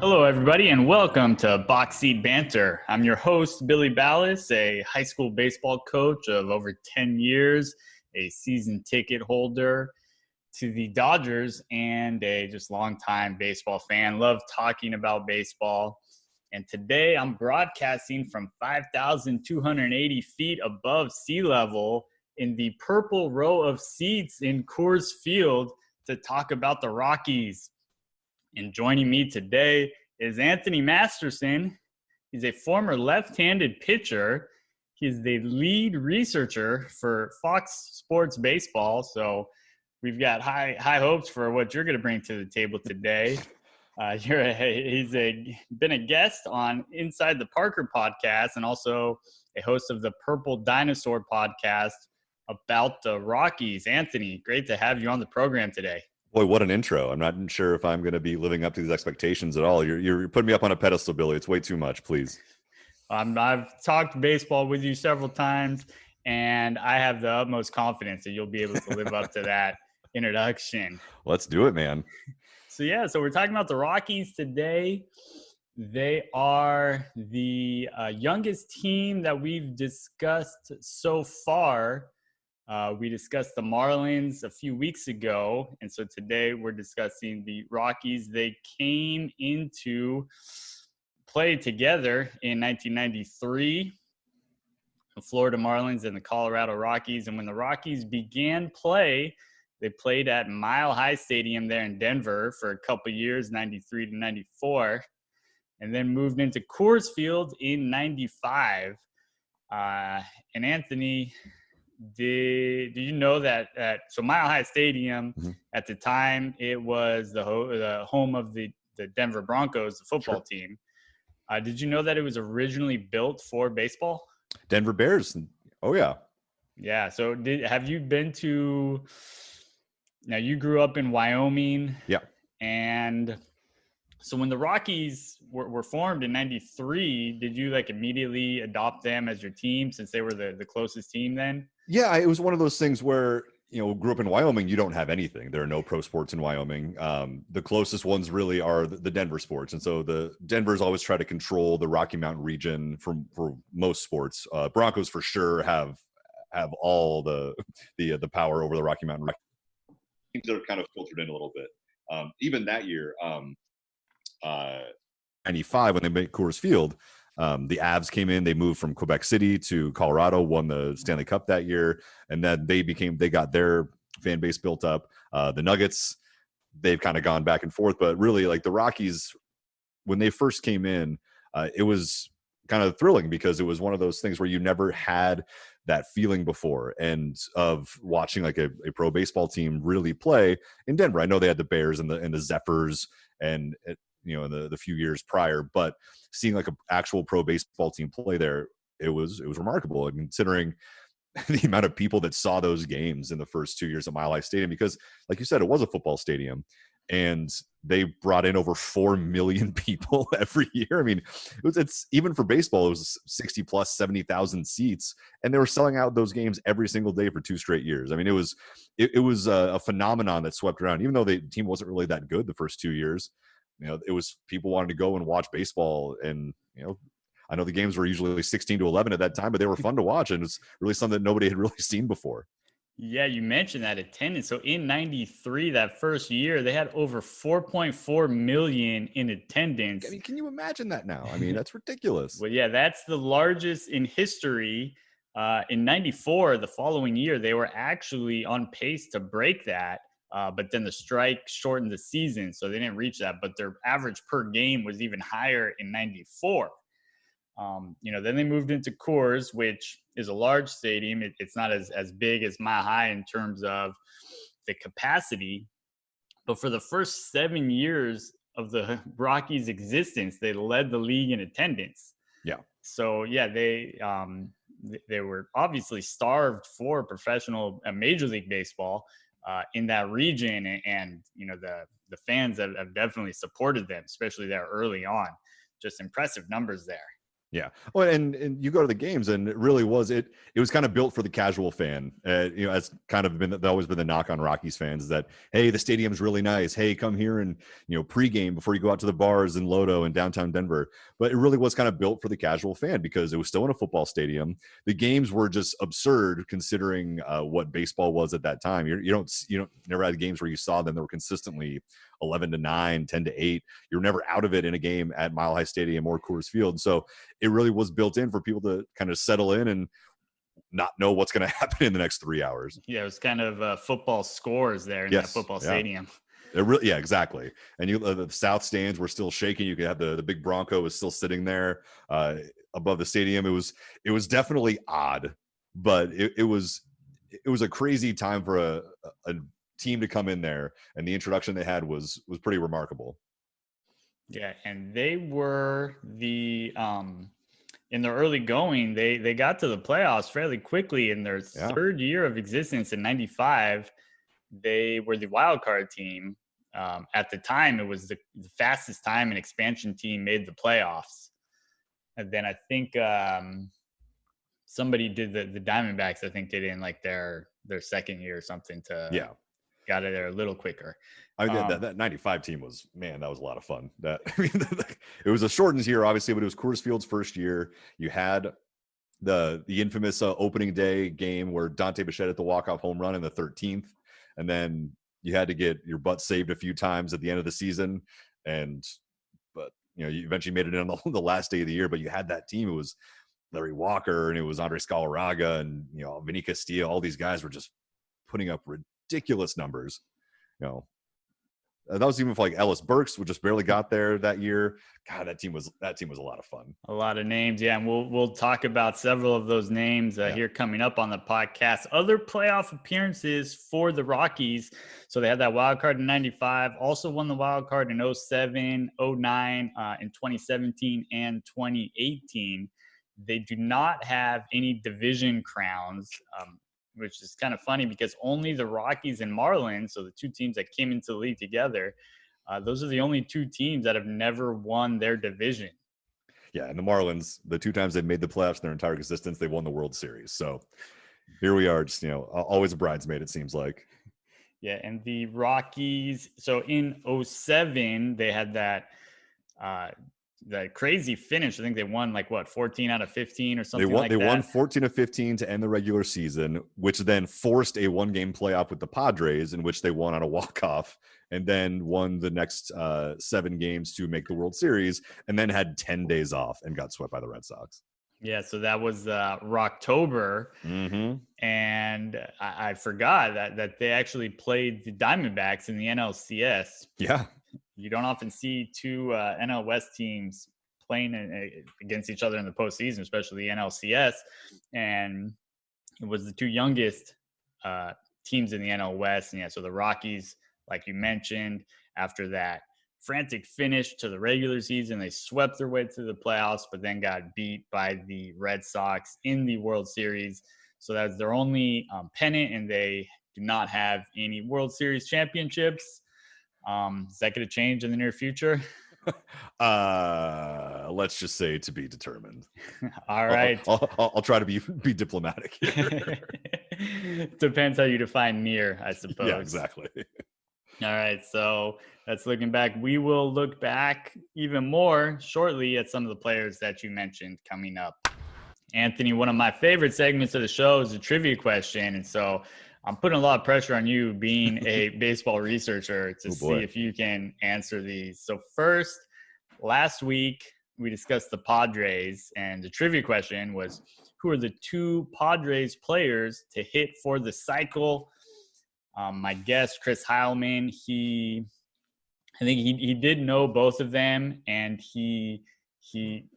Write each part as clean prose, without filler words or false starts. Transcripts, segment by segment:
Hello, everybody, and welcome to Box Seat Banter. I'm your host, Billy Ballas, a high school baseball coach of over 10 years, a season ticket holder to the Dodgers, and a just longtime baseball fan. Love talking about baseball. And today I'm broadcasting from 5,280 feet above sea level in the purple row of seats in Coors Field to talk about the Rockies. And joining me today is Anthony Masterson. He's a former left-handed pitcher. He's the lead researcher for Fox Sports Baseball. So we've got high hopes for what you're going to bring to the table today. He's been a guest on Inside the Parker podcast and also a host of the Purple Dinosaur podcast about the Rockies. Anthony, great to have you on the program today. Boy, what an intro. I'm not sure if I'm going to be living up to these expectations at all. You're putting me up on a pedestal, Billy. It's way too much, please. I've talked baseball with you several times, and I have the utmost confidence that you'll be able to live up to that introduction. Let's do it, man. So we're talking about the Rockies today. They are the youngest team that we've discussed so far. We discussed the Marlins a few weeks ago, and so today we're discussing the Rockies. They came into play together in 1993, the Florida Marlins and the Colorado Rockies. And when the Rockies began play, they played at Mile High Stadium there in Denver for a couple years, 93 to 94, and then moved into Coors Field in 95. And Anthony, did you know that so Mile High Stadium at the time, it was the home of the Denver Broncos, the football team. Did you know that it was originally built for baseball? Denver Bears. Oh yeah. So have you been to? Now you grew up in Wyoming. Yeah. And so when the Rockies were formed in 93, did you immediately adopt them as your team since they were the closest team then? Yeah, it was one of those things where, grew up in Wyoming, you don't have anything. There are no pro sports in Wyoming. The closest ones really are the Denver sports. And so the Denver's always try to control the Rocky Mountain region for most sports. Broncos for sure have all the power over the Rocky Mountain region. Things that are kind of filtered in a little bit. Even that year, 95, when they made Coors Field, the Avs came in. They moved from Quebec City to Colorado, won the Stanley Cup that year, and then they got their fan base built up. The Nuggets, they've kind of gone back and forth, but really, the Rockies, when they first came in, it was kind of thrilling because it was one of those things where you never had that feeling before, and of watching a pro baseball team really play in Denver. I know they had the Bears and the Zephyrs and in the few years prior, but seeing an actual pro baseball team play there, it was remarkable. And considering the amount of people that saw those games in the first 2 years at Mile High Stadium, because like you said, it was a football stadium, and they brought in over 4 million people every year. I mean, it's even for baseball, it was 60 plus 70,000 seats, and they were selling out those games every single day for 2 straight years. I mean, it was a phenomenon that swept around, even though the team wasn't really that good the first 2 years. It was people wanted to go and watch baseball, and I know the games were usually 16-11 at that time, but they were fun to watch, and it's really something that nobody had really seen before. Yeah, you mentioned that attendance. So in 93, that first year, they had over 4.4 million in attendance. I mean, can you imagine that now? I mean, that's ridiculous. Well, yeah, that's the largest in history. In 94, the following year, they were actually on pace to break that. But then the strike shortened the season, so they didn't reach that. But their average per game was even higher in 94. Then they moved into Coors, which is a large stadium. It's not as big as Mile High in terms of the capacity. But for the first 7 years of the Rockies' existence, they led the league in attendance. Yeah. So, yeah, they were obviously starved for professional Major League Baseball in that region. And the fans have definitely supported them, especially there early on. Just impressive numbers there. Yeah. Well, and you go to the games, and it really was it was kind of built for the casual fan. It's kind of been always been the knock on Rockies fans is that, hey, the stadium's really nice. Hey, come here and pregame before you go out to the bars in Lodo and downtown Denver. But it really was kind of built for the casual fan because it was still in a football stadium. The games were just absurd considering what baseball was at that time. You don't never had games where you saw them that were consistently 11-9, 10-8. You're never out of it in a game at Mile High Stadium or Coors Field. So it really was built in for people to kind of settle in and not know what's going to happen in the next 3 hours. Yeah, it was kind of football scores there in that football stadium. Yeah, exactly. And the south stands were still shaking. You could have the big Bronco was still sitting there above the stadium. It was definitely odd, but it was a crazy time for a team to come in there, and the introduction they had was pretty remarkable. Yeah, and they were in their early going, they got to the playoffs fairly quickly in their third year of existence in '95. They were the wild card team. At the time, it was the fastest time an expansion team made the playoffs. And then I think somebody did the Diamondbacks. I think did in like their second year or something to got it there a little quicker. I mean, that 95 team was, man, that was a lot of fun. It was a shortened year, obviously, but it was Coors Field's first year. You had the infamous opening day game where Dante Bichette hit the walk-off home run in the 13th. And then you had to get your butt saved a few times at the end of the season. But you eventually made it in on the last day of the year, but you had that team. It was Larry Walker and it was Andres Galarraga and, Vinny Castillo. All these guys were just putting up ridiculous numbers. That was even for like Ellis Burks, who just barely got there that year. God, that team was a lot of fun. A lot of names, yeah, and we'll talk about several of those names here coming up on the podcast. Other playoff appearances for the Rockies. So they had that wild card in '95. Also won the wild card in '07, '09, in 2017 and 2018. They do not have any division crowns. Which is kind of funny because only the Rockies and Marlins, so the two teams that came into the league together, those are the only two teams that have never won their division. Yeah, and the Marlins, the two times they've made the playoffs in their entire existence, they won the World Series. So here we are, just always a bridesmaid, it seems like. Yeah, and the Rockies, so in '07, they had that crazy finish. I think they won 14 out of 15 or something like that. They won 14 of 15 to end the regular season, which then forced a one-game playoff with the Padres in which they won on a walk-off and then won the next 7 games to make the World Series and then had 10 days off and got swept by the Red Sox. Yeah, so that was Rocktober. Mm-hmm. And I forgot that they actually played the Diamondbacks in the NLCS. Yeah. You don't often see two NL West teams playing against each other in the postseason, especially the NLCS. And it was the two youngest teams in the NL West. And so the Rockies, like you mentioned, after that frantic finish to the regular season, they swept their way through the playoffs, but then got beat by the Red Sox in the World Series. So that's their only pennant, and they do not have any World Series championships. Is that going to change in the near future? Let's just say to be determined. All right. I'll try to be diplomatic here. Depends how you define near, I suppose. Yeah, exactly. All right. So that's looking back. We will look back even more shortly at some of the players that you mentioned coming up. Anthony, one of my favorite segments of the show is a trivia question. And so I'm putting a lot of pressure on you being a baseball researcher to see if you can answer these. So first, last week we discussed the Padres, and the trivia question was, who are the two Padres players to hit for the cycle? My guest, Chris Heilman, I think he did know both of them, and he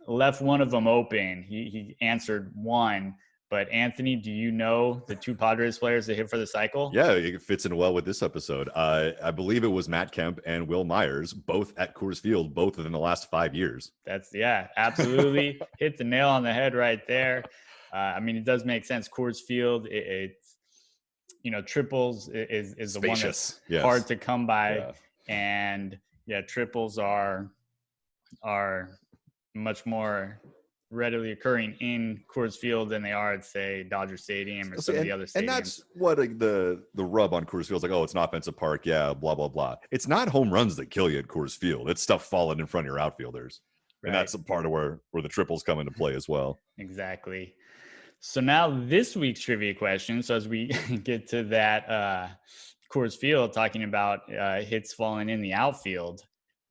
left one of them open. He answered one. But Anthony, do you know the two Padres players that hit for the cycle? Yeah, it fits in well with this episode. I believe it was Matt Kemp and Will Myers, both at Coors Field, both within the last 5 years. Absolutely. Hit the nail on the head right there. It does make sense. Coors Field, it's triples is the spacious one that's hard to come by. Yeah. And triples are much more readily occurring in Coors Field than they are at, say, Dodger Stadium or some of the other stadiums. And that's what the rub on Coors Field is like. Oh, it's an offensive park. Yeah, blah, blah, blah. It's not home runs that kill you at Coors Field. It's stuff falling in front of your outfielders. Right. And that's a part of where the triples come into play as well. Exactly. So now this week's trivia question. So as we get to that Coors Field, talking about hits falling in the outfield,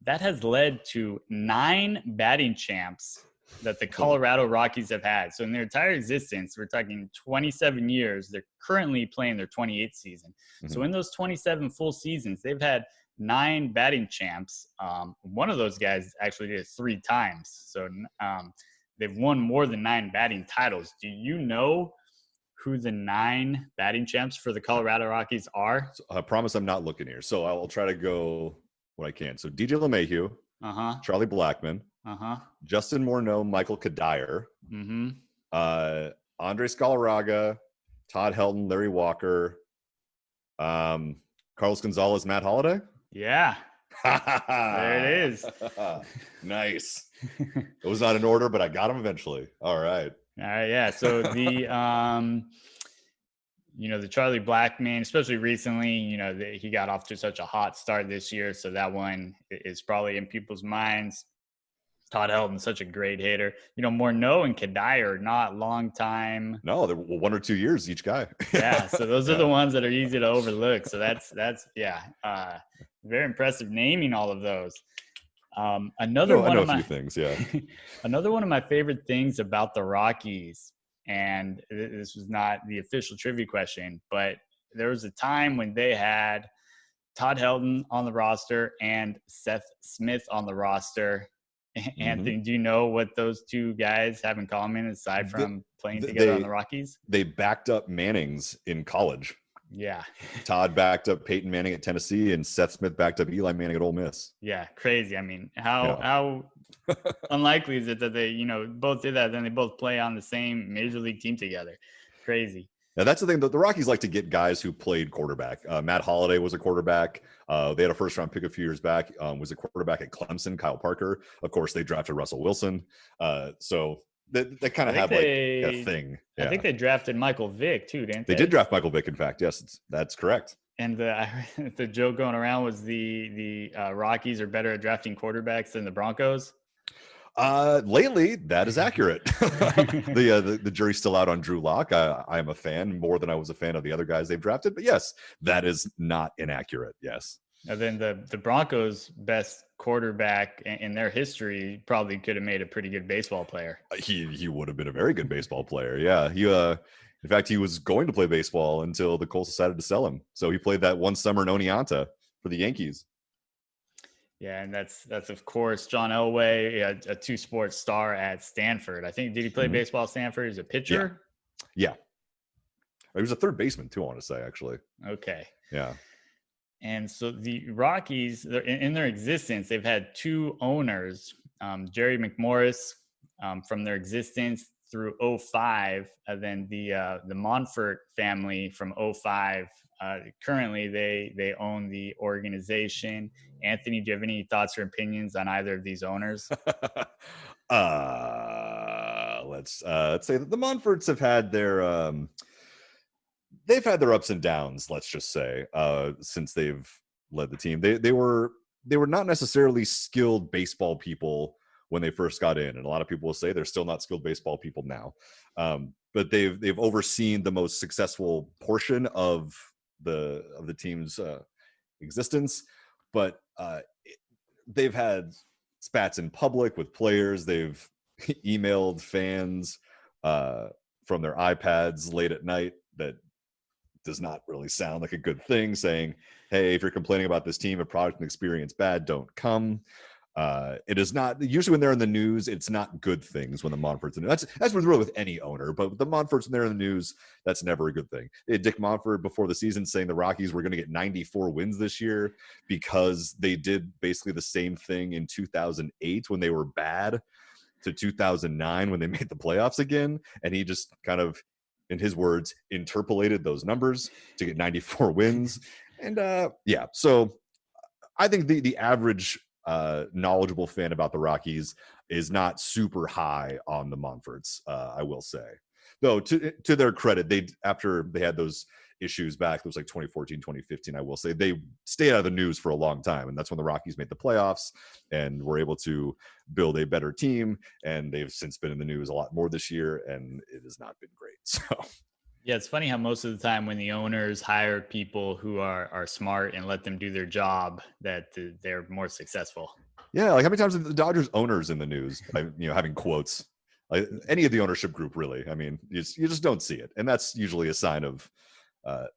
that has led to 9 batting champs that the Colorado Rockies have had. So in their entire existence, we're talking 27 years. They're currently playing their 28th season. Mm-hmm. So in those 27 full seasons, they've had 9 batting champs. One of those guys actually did it 3 times. So they've won more than 9 batting titles. Do you know who the 9 batting champs for the Colorado Rockies are? So I promise I'm not looking here. So I will try to go what I can. So DJ LeMahieu, Charlie Blackmon, Justin Morneau, Michael Kadire, Andres Galarraga, Todd Helton, Larry Walker, Carlos Gonzalez, Matt Holliday. Yeah. There it is. Nice. It was not in order, but I got him eventually. All right. Yeah. So the the Charlie Blackmon, especially recently, he got off to such a hot start this year. So that one is probably in people's minds. Todd Helton, such a great hitter. Morneau and Kadire, not long time. No, they're 1 or 2 years each guy. Yeah. So those are the ones that are easy to overlook. So that's very impressive naming all of those. Another one of my things, another one of my favorite things about the Rockies, and this was not the official trivia question, but there was a time when they had Todd Helton on the roster and Seth Smith on the roster. Anthony, do you know what those 2 guys have in common aside from playing together on the Rockies? They backed up Mannings in college. Yeah. Todd backed up Peyton Manning at Tennessee, and Seth Smith backed up Eli Manning at Ole Miss. Yeah, crazy. I mean, how unlikely is it that they, both did that, then they both play on the same major league team together? Crazy. Now, that's the thing. The Rockies like to get guys who played quarterback. Matt Holliday was a quarterback. They had a first-round pick a few years back. Was a quarterback at Clemson, Kyle Parker. Of course, they drafted Russell Wilson. So they kind of have a thing. Yeah. I think they drafted Michael Vick too, didn't they? They did draft Michael Vick, in fact. Yes, that's correct. And the joke going around was the Rockies are better at drafting quarterbacks than the Broncos. Lately, that is accurate. The jury's still out on Drew Lock. I am a fan more than I was a fan of the other guys they've drafted. But yes, that is not inaccurate. Yes. And then the Broncos' best quarterback in their history probably could have made a pretty good baseball player. He would have been a very good baseball player. Yeah. In fact, he was going to play baseball until the Colts decided to sell him. So he played that one summer in Oneonta for the Yankees. Yeah, and that's of course John Elway, a 2-sport star at Stanford. I think, did he play baseball at Stanford as a pitcher? Yeah. He was a third baseman too, I want to say, actually. Okay. Yeah. And so the Rockies, in their existence, they've had 2 owners, Jerry McMorris from their existence through 2005, and then the Monfort family from 2005. Currently, they own the organization. Anthony, do you have any thoughts or opinions on either of these owners? Let's say that the Monforts have had their they've had their ups and downs. Let's just say since they've led the team, they were not necessarily skilled baseball people when they first got in, and a lot of people will say they're still not skilled baseball people now. But they've overseen the most successful portion of the team's existence. But they've had spats in public with players. They've emailed fans from their iPads late at night. That does not really sound like a good thing, saying, hey, if you're complaining about this team, a product and experience bad, don't come. It is not usually when they're in the news, it's not good things when the Monforts, and that's what's really with any owner, but with the Monforts, when they're in the news, that's never a good thing. They had Dick Monfort before the season saying the Rockies were going to get 94 wins this year because they did basically the same thing in 2008 when they were bad to 2009 when they made the playoffs again. And he just kind of, in his words, interpolated those numbers to get 94 wins. And so I think the average knowledgeable fan about the Rockies is not super high on the Monforts, I will say. Though to their credit, after they had those issues back, it was like 2014, 2015, I will say, they stayed out of the news for a long time. And that's when the Rockies made the playoffs and were able to build a better team. And they've since been in the news a lot more this year, and it has not been great. So Yeah, it's funny how most of the time when the owners hire people who are smart and let them do their job, that they're more successful. yeah, like how many times are the Dodgers owners in the news, having quotes, like any of the ownership group, really? I mean, you just don't see it. And that's usually a sign of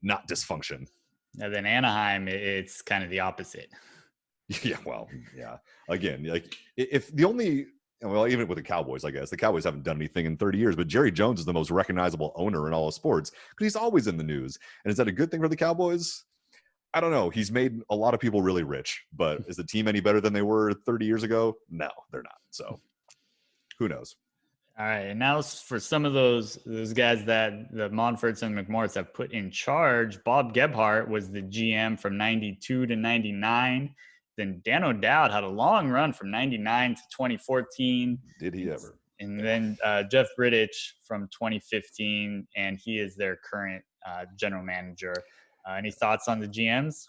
not dysfunction. And then Anaheim, it's kind of the opposite. Yeah, well, yeah. Again, like if the only, well, even with the Cowboys, I guess the Cowboys haven't done anything in 30 years, but Jerry Jones is the most recognizable owner in all of sports because he's always in the news. And is that a good thing for the Cowboys? I don't know. He's made a lot of people really rich, but is the team any better than they were 30 years ago? No, they're not. So who knows? All right, and now for some of those guys that the Monforts and McMorris have put in charge. Bob Gebhardt was the GM from 92 to 99. Then Dan O'Dowd had a long run from 99 to 2014. Did he ever? And then Jeff Bridich from 2015, and he is their current general manager. Any thoughts on the GMs?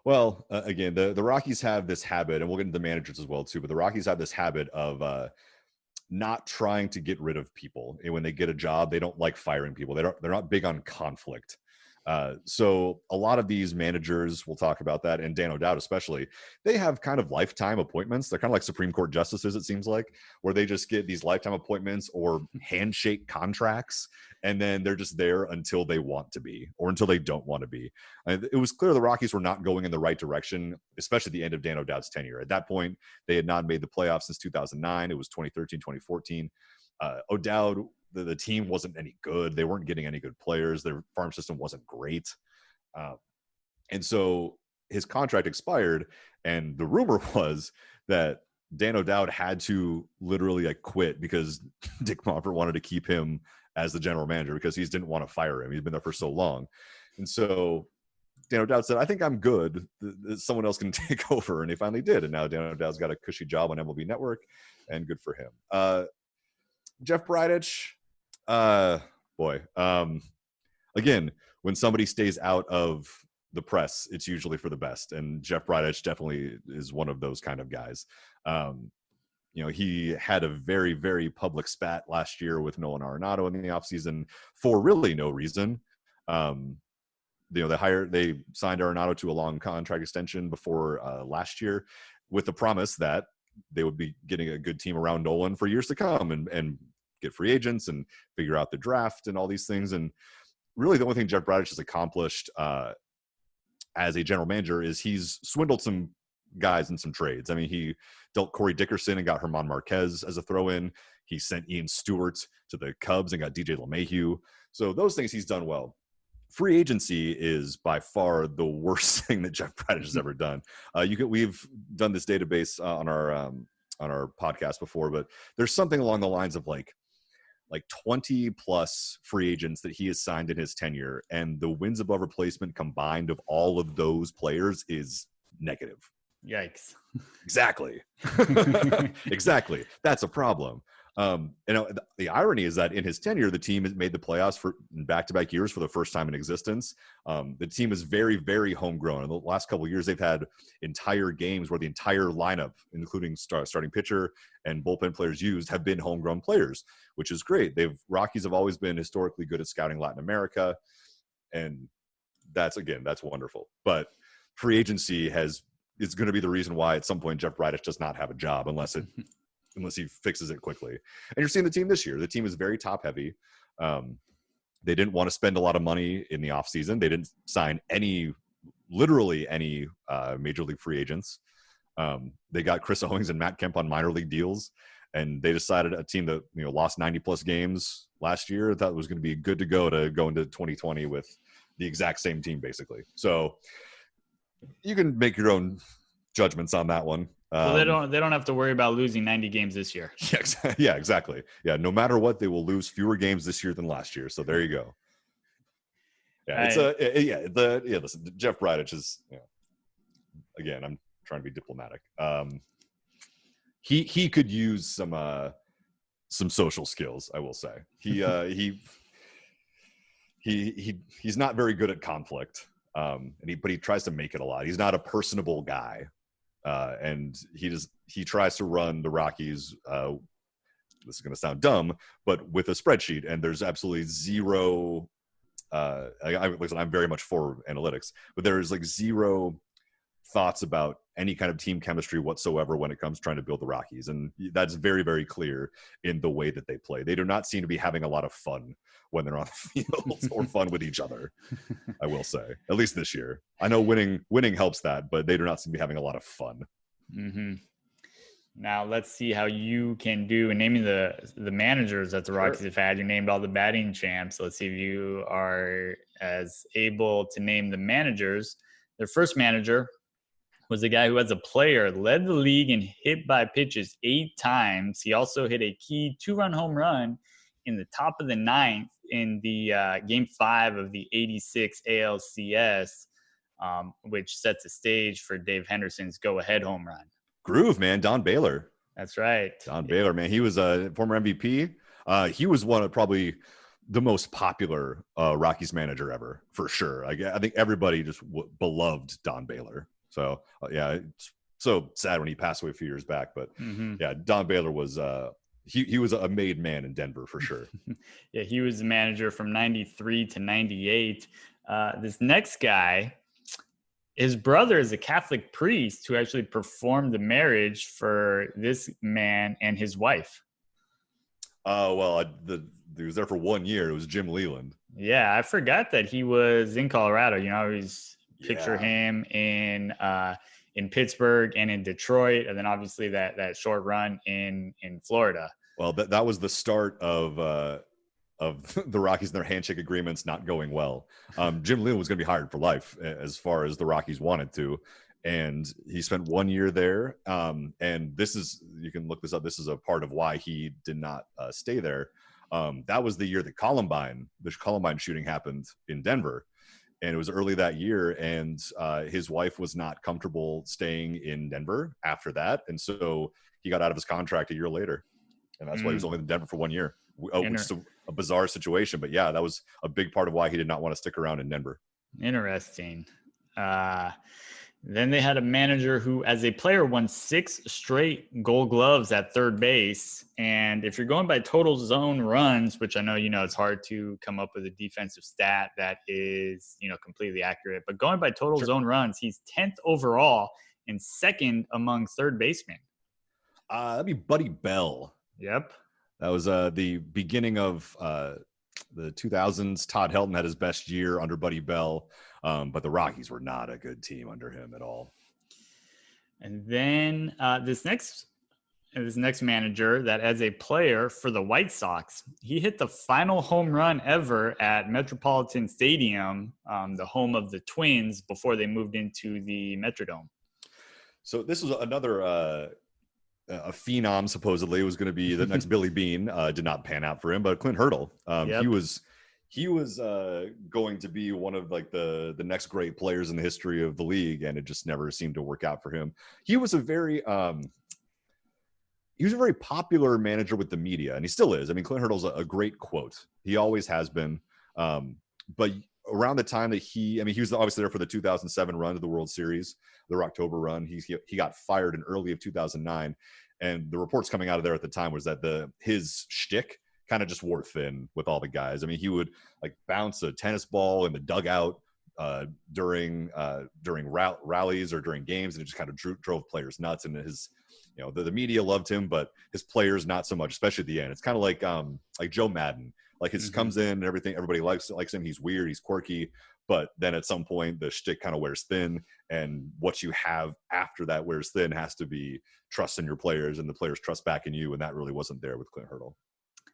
Well, again, the Rockies have this habit, and we'll get into the managers as well too. But the Rockies have this habit of not trying to get rid of people. And when they get a job, they don't like firing people. They're not big on conflict. So a lot of these managers, we'll talk about that, and Dan O'Dowd especially, they have kind of lifetime appointments. They're kind of like Supreme Court justices, it seems like, where they just get these lifetime appointments or handshake contracts, and then they're just there until they want to be or until they don't want to be. It was clear the Rockies were not going in the right direction, especially at the end of Dan O'Dowd's tenure. At that point, they had not made the playoffs since 2009. It was 2013, 2014. O'Dowd, the team wasn't any good. They weren't getting any good players. Their farm system wasn't great. And so his contract expired. And the rumor was that Dan O'Dowd had to literally quit because Dick Monfort wanted to keep him as the general manager because he didn't want to fire him. He's been there for so long. And so Dan O'Dowd said, I think I'm good. Someone else can take over. And they finally did. And now Dan O'Dowd's got a cushy job on MLB Network, and good for him. Jeff Bridich, again, when somebody stays out of the press, it's usually for the best. And Jeff Bridich definitely is one of those kind of guys. He had a very, very public spat last year with Nolan Arenado in the offseason for really no reason. They signed Arenado to a long contract extension before last year with the promise that they would be getting a good team around Nolan for years to come and get free agents and figure out the draft and all these things. And really the only thing Jeff Bridich has accomplished as a general manager is he's swindled some guys in some trades. I mean, he dealt Corey Dickerson and got Herman Marquez as a throw-in. He sent Ian Stewart to the Cubs and got DJ LeMahieu. So those things he's done well. Free agency is by far the worst thing that Jeff Bridich has ever done. We've done this database on our podcast before, but there's something along the lines of like 20 plus free agents that he has signed in his tenure, and the wins above replacement combined of all of those players is negative. Yikes. Exactly. Exactly. That's a problem. The irony is that in his tenure, the team has made the playoffs for back-to-back years for the first time in existence. The team is very, very homegrown. In the last couple of years, they've had entire games where the entire lineup, including starting pitcher and bullpen players used, have been homegrown players, which is great. Rockies have always been historically good at scouting Latin America, and that's wonderful. But free agency is going to be the reason why at some point Jeff Bridich does not have a job unless he fixes it quickly. And you're seeing the team this year. The team is very top heavy. They didn't want to spend a lot of money in the offseason. They didn't sign literally any major league free agents. They got Chris Owings and Matt Kemp on minor league deals, and they decided a team that lost 90 plus games last year thought it was going to be good to go into 2020 with the exact same team basically. So you can make your own judgments on that one. Well, they don't have to worry about losing 90 games this year. Yeah, exactly. Yeah, no matter what, they will lose fewer games this year than last year. So there you go. Yeah, listen, Jeff Bridich is again, I'm trying to be diplomatic. he could use some social skills, I will say. He's not very good at conflict. But he tries to make it a lot. He's not a personable guy. And he tries to run the Rockies. This is going to sound dumb, but with a spreadsheet, and there's absolutely zero. Listen, I'm very much for analytics, but there's like zero thoughts about any kind of team chemistry whatsoever when it comes to trying to build the Rockies, and that's very, very clear in the way that they play. They do not seem to be having a lot of fun when they're on the field or fun with each other. I will say, at least this year. I know winning helps that, but they do not seem to be having a lot of fun. Mm-hmm. Now let's see how you can do in naming the managers that the Rockies have had. You named all the batting champs. Let's see if you are as able to name the managers. Their first manager was the guy who, as a player, led the league in hit by pitches 8 times. He also hit a key 2-run home run in the top of the 9th in the Game 5 of the '86 ALCS, which sets the stage for Dave Henderson's go-ahead home run. Groove, man. Don Baylor. That's right. Don Baylor, man. He was a former MVP. He was one of probably the most popular Rockies manager ever, for sure. I think everybody just beloved Don Baylor. So, yeah, it's so sad when he passed away a few years back. But, yeah, Don Baylor was he was a made man in Denver, for sure. Yeah, he was the manager from 93 to 98. This next guy, his brother is a Catholic priest who actually performed the marriage for this man and his wife. Well, he was there for 1 year. It was Jim Leland. Yeah, I forgot that he was in Colorado. You know, I always picture him in Pittsburgh and in Detroit, and then obviously that short run in Florida. Well, that was the start of the Rockies and their handshake agreements not going well. Jim Leland was going to be hired for life as far as the Rockies wanted to. And he spent 1 year there. And this is, you can look this up. This is a part of why he did not stay there. That was the year that the Columbine shooting happened in Denver. And it was early that year. And his wife was not comfortable staying in Denver after that. And so he got out of his contract a year later. And that's why he was only in Denver for 1 year. Which is a bizarre situation, but yeah, that was a big part of why he did not want to stick around in Denver. Interesting. Then they had a manager who, as a player, won 6 straight Gold Gloves at third base. And if you're going by total zone runs, which I know, it's hard to come up with a defensive stat that is, completely accurate, but going by total zone runs, he's 10th overall and 2nd among third basemen. That'd be Buddy Bell. Yep. That was the beginning of the 2000s. Todd Helton had his best year under Buddy Bell, but the Rockies were not a good team under him at all. And then this next manager that, as a player for the White Sox, he hit the final home run ever at Metropolitan Stadium, the home of the Twins, before they moved into the Metrodome. So this was another a phenom, supposedly. It was going to be the next Billy Bean. Did not pan out for him, but Clint Hurdle. He was going to be one of like the next great players in the history of the league, and it just never seemed to work out for him. He was a very popular manager with the media, and he still is. I mean, Clint Hurdle's a great quote. He always has been. But around the time that he was obviously there for the 2007 run to the World Series, their October run. He got fired in early of 2009, and the reports coming out of there at the time was that his shtick kind of just wore thin with all the guys. I mean, he would like bounce a tennis ball in the dugout during rallies or during games, and it just kind of drove players nuts. And the media loved him, but his players not so much, especially at the end. It's kind of like Joe Madden. Like his comes in and everything, everybody likes him. He's weird, he's quirky, but then at some point the shtick kind of wears thin, and what you have after that wears thin has to be trust in your players, and the players trust back in you, and that really wasn't there with Clint Hurdle.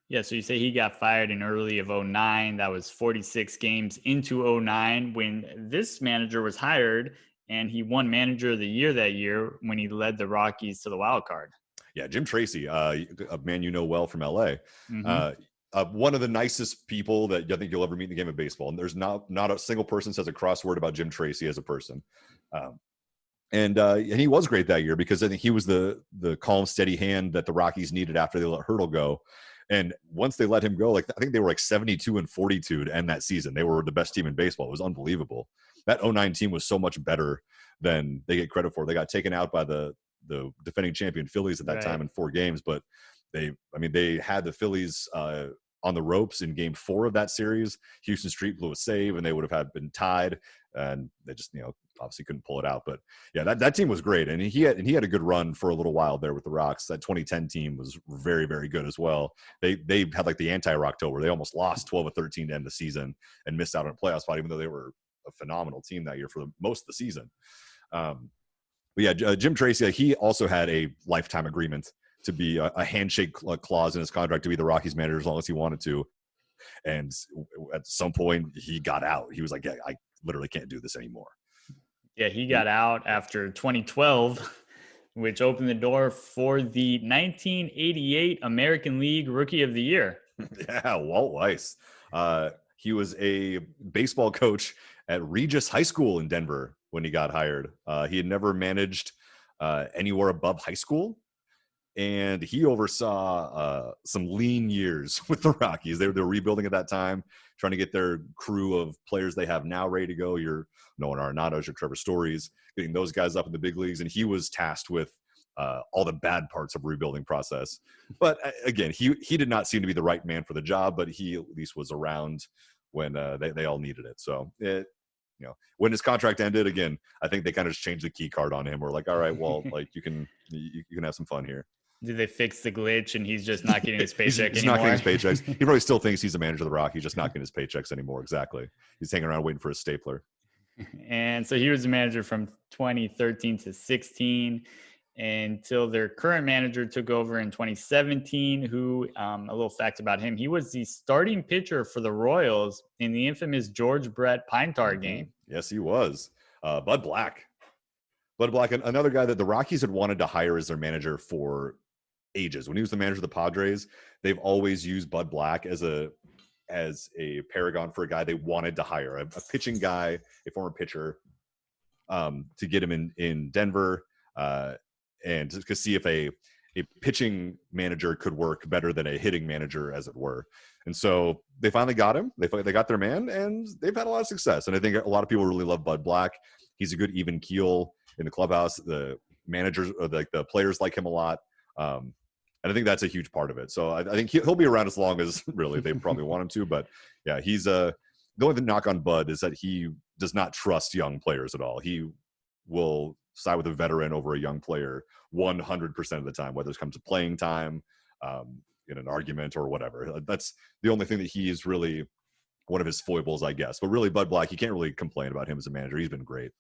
Yeah, so you say he got fired in early of 2009. That was 46 games into 2009 when this manager was hired, and he won Manager of the Year that year when he led the Rockies to the wild card. Yeah, Jim Tracy, a man you know well from LA. One of the nicest people that I think you'll ever meet in the game of baseball. And there's not a single person says a cross word about Jim Tracy as a person. And he was great that year because I think he was the calm, steady hand that the Rockies needed after they let Hurdle go. And once they let him go, like I think they were like 72-42 to end that season. They were the best team in baseball. It was unbelievable. That 09 team was so much better than they get credit for. They got taken out by the defending champion Phillies at that time in 4 games, but they had the Phillies on the ropes in game 4 of that series. Houston Street blew a save and they would have been tied, and they just, obviously couldn't pull it out. But yeah, that team was great. And he had a good run for a little while there with the Rocks. That 2010 team was very, very good as well. They had like the anti-Rocktober. They almost lost 12-13 to end the season and missed out on a playoff spot, even though they were a phenomenal team that year for most of the season. But yeah, Jim Tracy, he also had a lifetime agreement to be a handshake clause in his contract to be the Rockies manager as long as he wanted to. And at some point he got out. He was like, yeah, I literally can't do this anymore. Yeah, he got out after 2012, which opened the door for the 1988 American League Rookie of the Year. Yeah, Walt Weiss. He was a baseball coach at Regis High School in Denver when he got hired. He had never managed anywhere above high school, and he oversaw some lean years with the Rockies. They were rebuilding at that time, trying to get their crew of players they have now ready to go. Your Nolan Arenado's, your Trevor Stories, getting those guys up in the big leagues. And he was tasked with all the bad parts of the rebuilding process. But again, he did not seem to be the right man for the job, but he at least was around when they all needed it. So when his contract ended, again, I think they kind of just changed the key card on him. We're like, all right, well, like you can have some fun here. Did they fix the glitch and he's just not getting his paycheck he's anymore? Not getting his paychecks. He probably still thinks he's the manager of the Rockies, just not getting his paychecks anymore. Exactly. He's hanging around waiting for his stapler. And so he was the manager from 2013 to 16 until their current manager took over in 2017, who, a little fact about him, he was the starting pitcher for the Royals in the infamous George Brett Pine Tar game. Yes, he was. Bud Black. Another guy that the Rockies had wanted to hire as their manager for ages. When he was the manager of the Padres, they've always used Bud Black as a paragon for a guy they wanted to hire, a pitching guy, a former pitcher, to get him in Denver, and to see if a pitching manager could work better than a hitting manager, as it were. And so they finally got him. They got their man, and they've had a lot of success. And I think a lot of people really love Bud Black. He's a good even keel in the clubhouse. The managers, the players, like him a lot. And I think that's a huge part of it. So I think he'll be around as long as really they probably want him to. But yeah, he's the only knock on Bud is that he does not trust young players at all. He will side with a veteran over a young player 100% of the time, whether it comes to playing time, in an argument or whatever. That's the only thing that he is really one of his foibles, I guess. But really, Bud Black, you can't really complain about him as a manager. He's been great.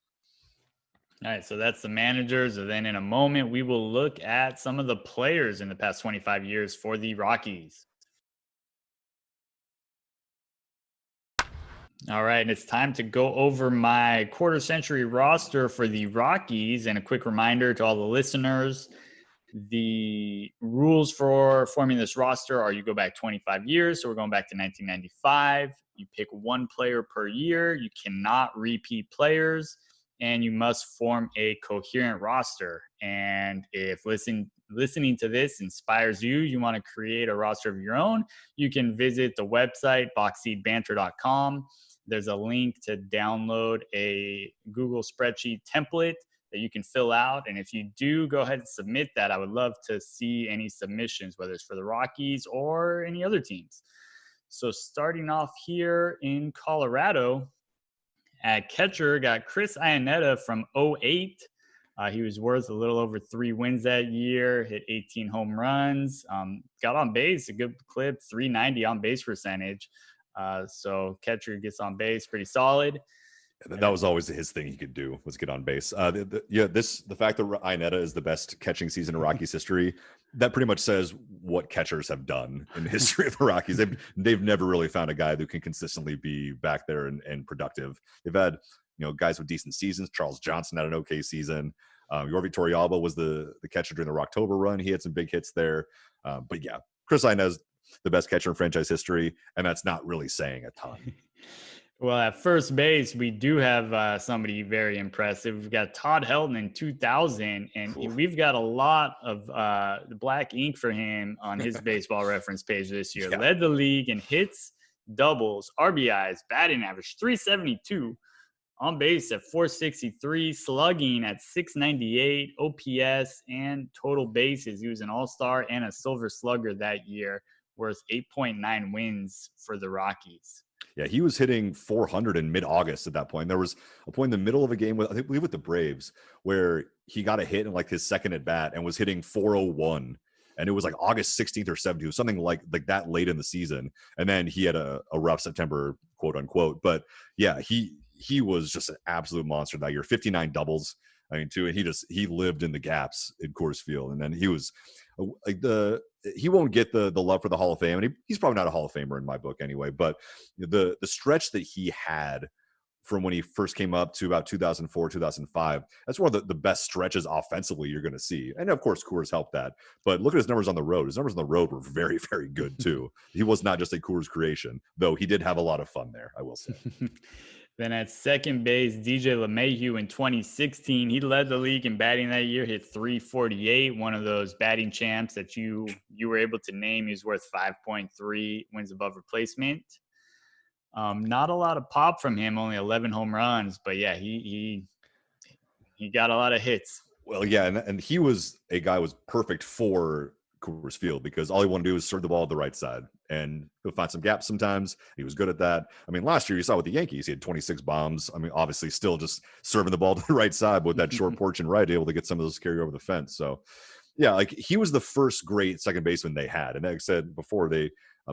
All right, so that's the managers. And then in a moment, we will look at some of the players in the past 25 years for the Rockies. All right, and it's time to go over my quarter century roster for the Rockies. And a quick reminder to all the listeners, the rules for forming this roster are you go back 25 years. So we're going back to 1995. You pick one player per year. You cannot repeat players. And you must form a coherent roster. And if listening to this inspires you, you want to create a roster of your own, you can visit the website, boxseatbanter.com. There's a link to download a Google spreadsheet template that you can fill out. And if you do, go ahead and submit that. I would love to see any submissions, whether it's for the Rockies or any other teams. So starting off here in Colorado, at catcher, got Chris Iannetta from 2008. He was worth a little over 3 wins that year, hit 18 home runs, got on base, a good clip, 390 on base percentage. So catcher gets on base, pretty solid. That was always his thing he could do, was get on base. The fact that Iannetta is the best catching season in Rockies history, that pretty much says what catchers have done in the history of the Rockies. They've never really found a guy who can consistently be back there and productive. They've had guys with decent seasons. Charles Johnson had an okay season. Yorvi Torrealba was the catcher during the Rocktober run. He had some big hits there. But yeah, Chris Iannetta is the best catcher in franchise history, and that's not really saying a ton. Well, at first base, we do have somebody very impressive. We've got Todd Helton in 2000, and Oof. we've got a lot of the black ink for him on his baseball reference page this year. Yeah. Led the league in hits, doubles, RBIs, batting average 372, on base at 463, slugging at 698, OPS, and total bases. He was an all star and a silver slugger that year, worth 8.9 wins for the Rockies. Yeah, he was hitting 400 in mid-August at that point. There was a point in the middle of a game with, I believe, with the Braves, where he got a hit in like his second at bat and was hitting 401, and it was like August 16th or 17th, something like that late in the season. And then he had a rough September, quote unquote. But yeah, he was just an absolute monster that year. 59 doubles. I mean, too, and he lived in the gaps in Coors Field, and then he was like he won't get the love for the Hall of Fame, and he's probably not a Hall of Famer in my book anyway. But the stretch that he had from when he first came up to about 2004, 2005, that's one of the best stretches offensively you're going to see. And of course, Coors helped that. But look at his numbers on the road. His numbers on the road were very, very good too. He was not just a Coors creation, though he did have a lot of fun there, I will say. Then at second base, DJ LeMahieu in 2016, he led the league in batting that year, hit 348, one of those batting champs that you were able to name. He was worth 5.3 wins above replacement. Not a lot of pop from him, only 11 home runs, but yeah, he got a lot of hits. Well, yeah, and he was a guy who was perfect for Coors Field because all he wanted to do was serve the ball at the right side, and he'll find some gaps sometimes. He was good at that. I mean, last year you saw with the Yankees, he had 26 bombs. I mean, obviously still just serving the ball to the right side, but with that short porch and right, able to get some of those carry over the fence. So, yeah, like he was the first great second baseman they had, and like I said before, they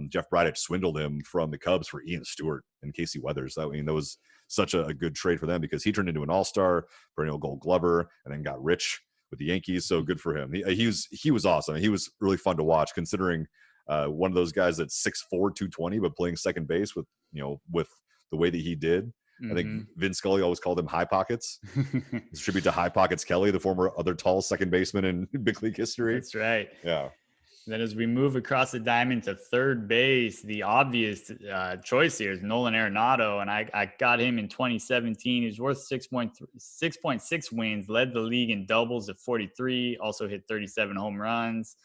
Jeff Bridich swindled him from the Cubs for Ian Stewart and Casey Weathers. I mean, that was such a good trade for them because he turned into an all-star, perennial Gold Glover, and then got rich with the Yankees. So good for him. He was awesome. He was really fun to watch, considering one of those guys that's 6'4", 220, but playing second base with with the way that he did. I think Vin Scully always called him High Pockets. It's a tribute to High Pockets Kelly, the former other tall second baseman in big league history. That's right. Yeah. Then as we move across the diamond to third base, the obvious choice here is Nolan Arenado, and I got him in 2017. He's worth 6.6 wins, led the league in doubles at 43, also hit 37 home runs,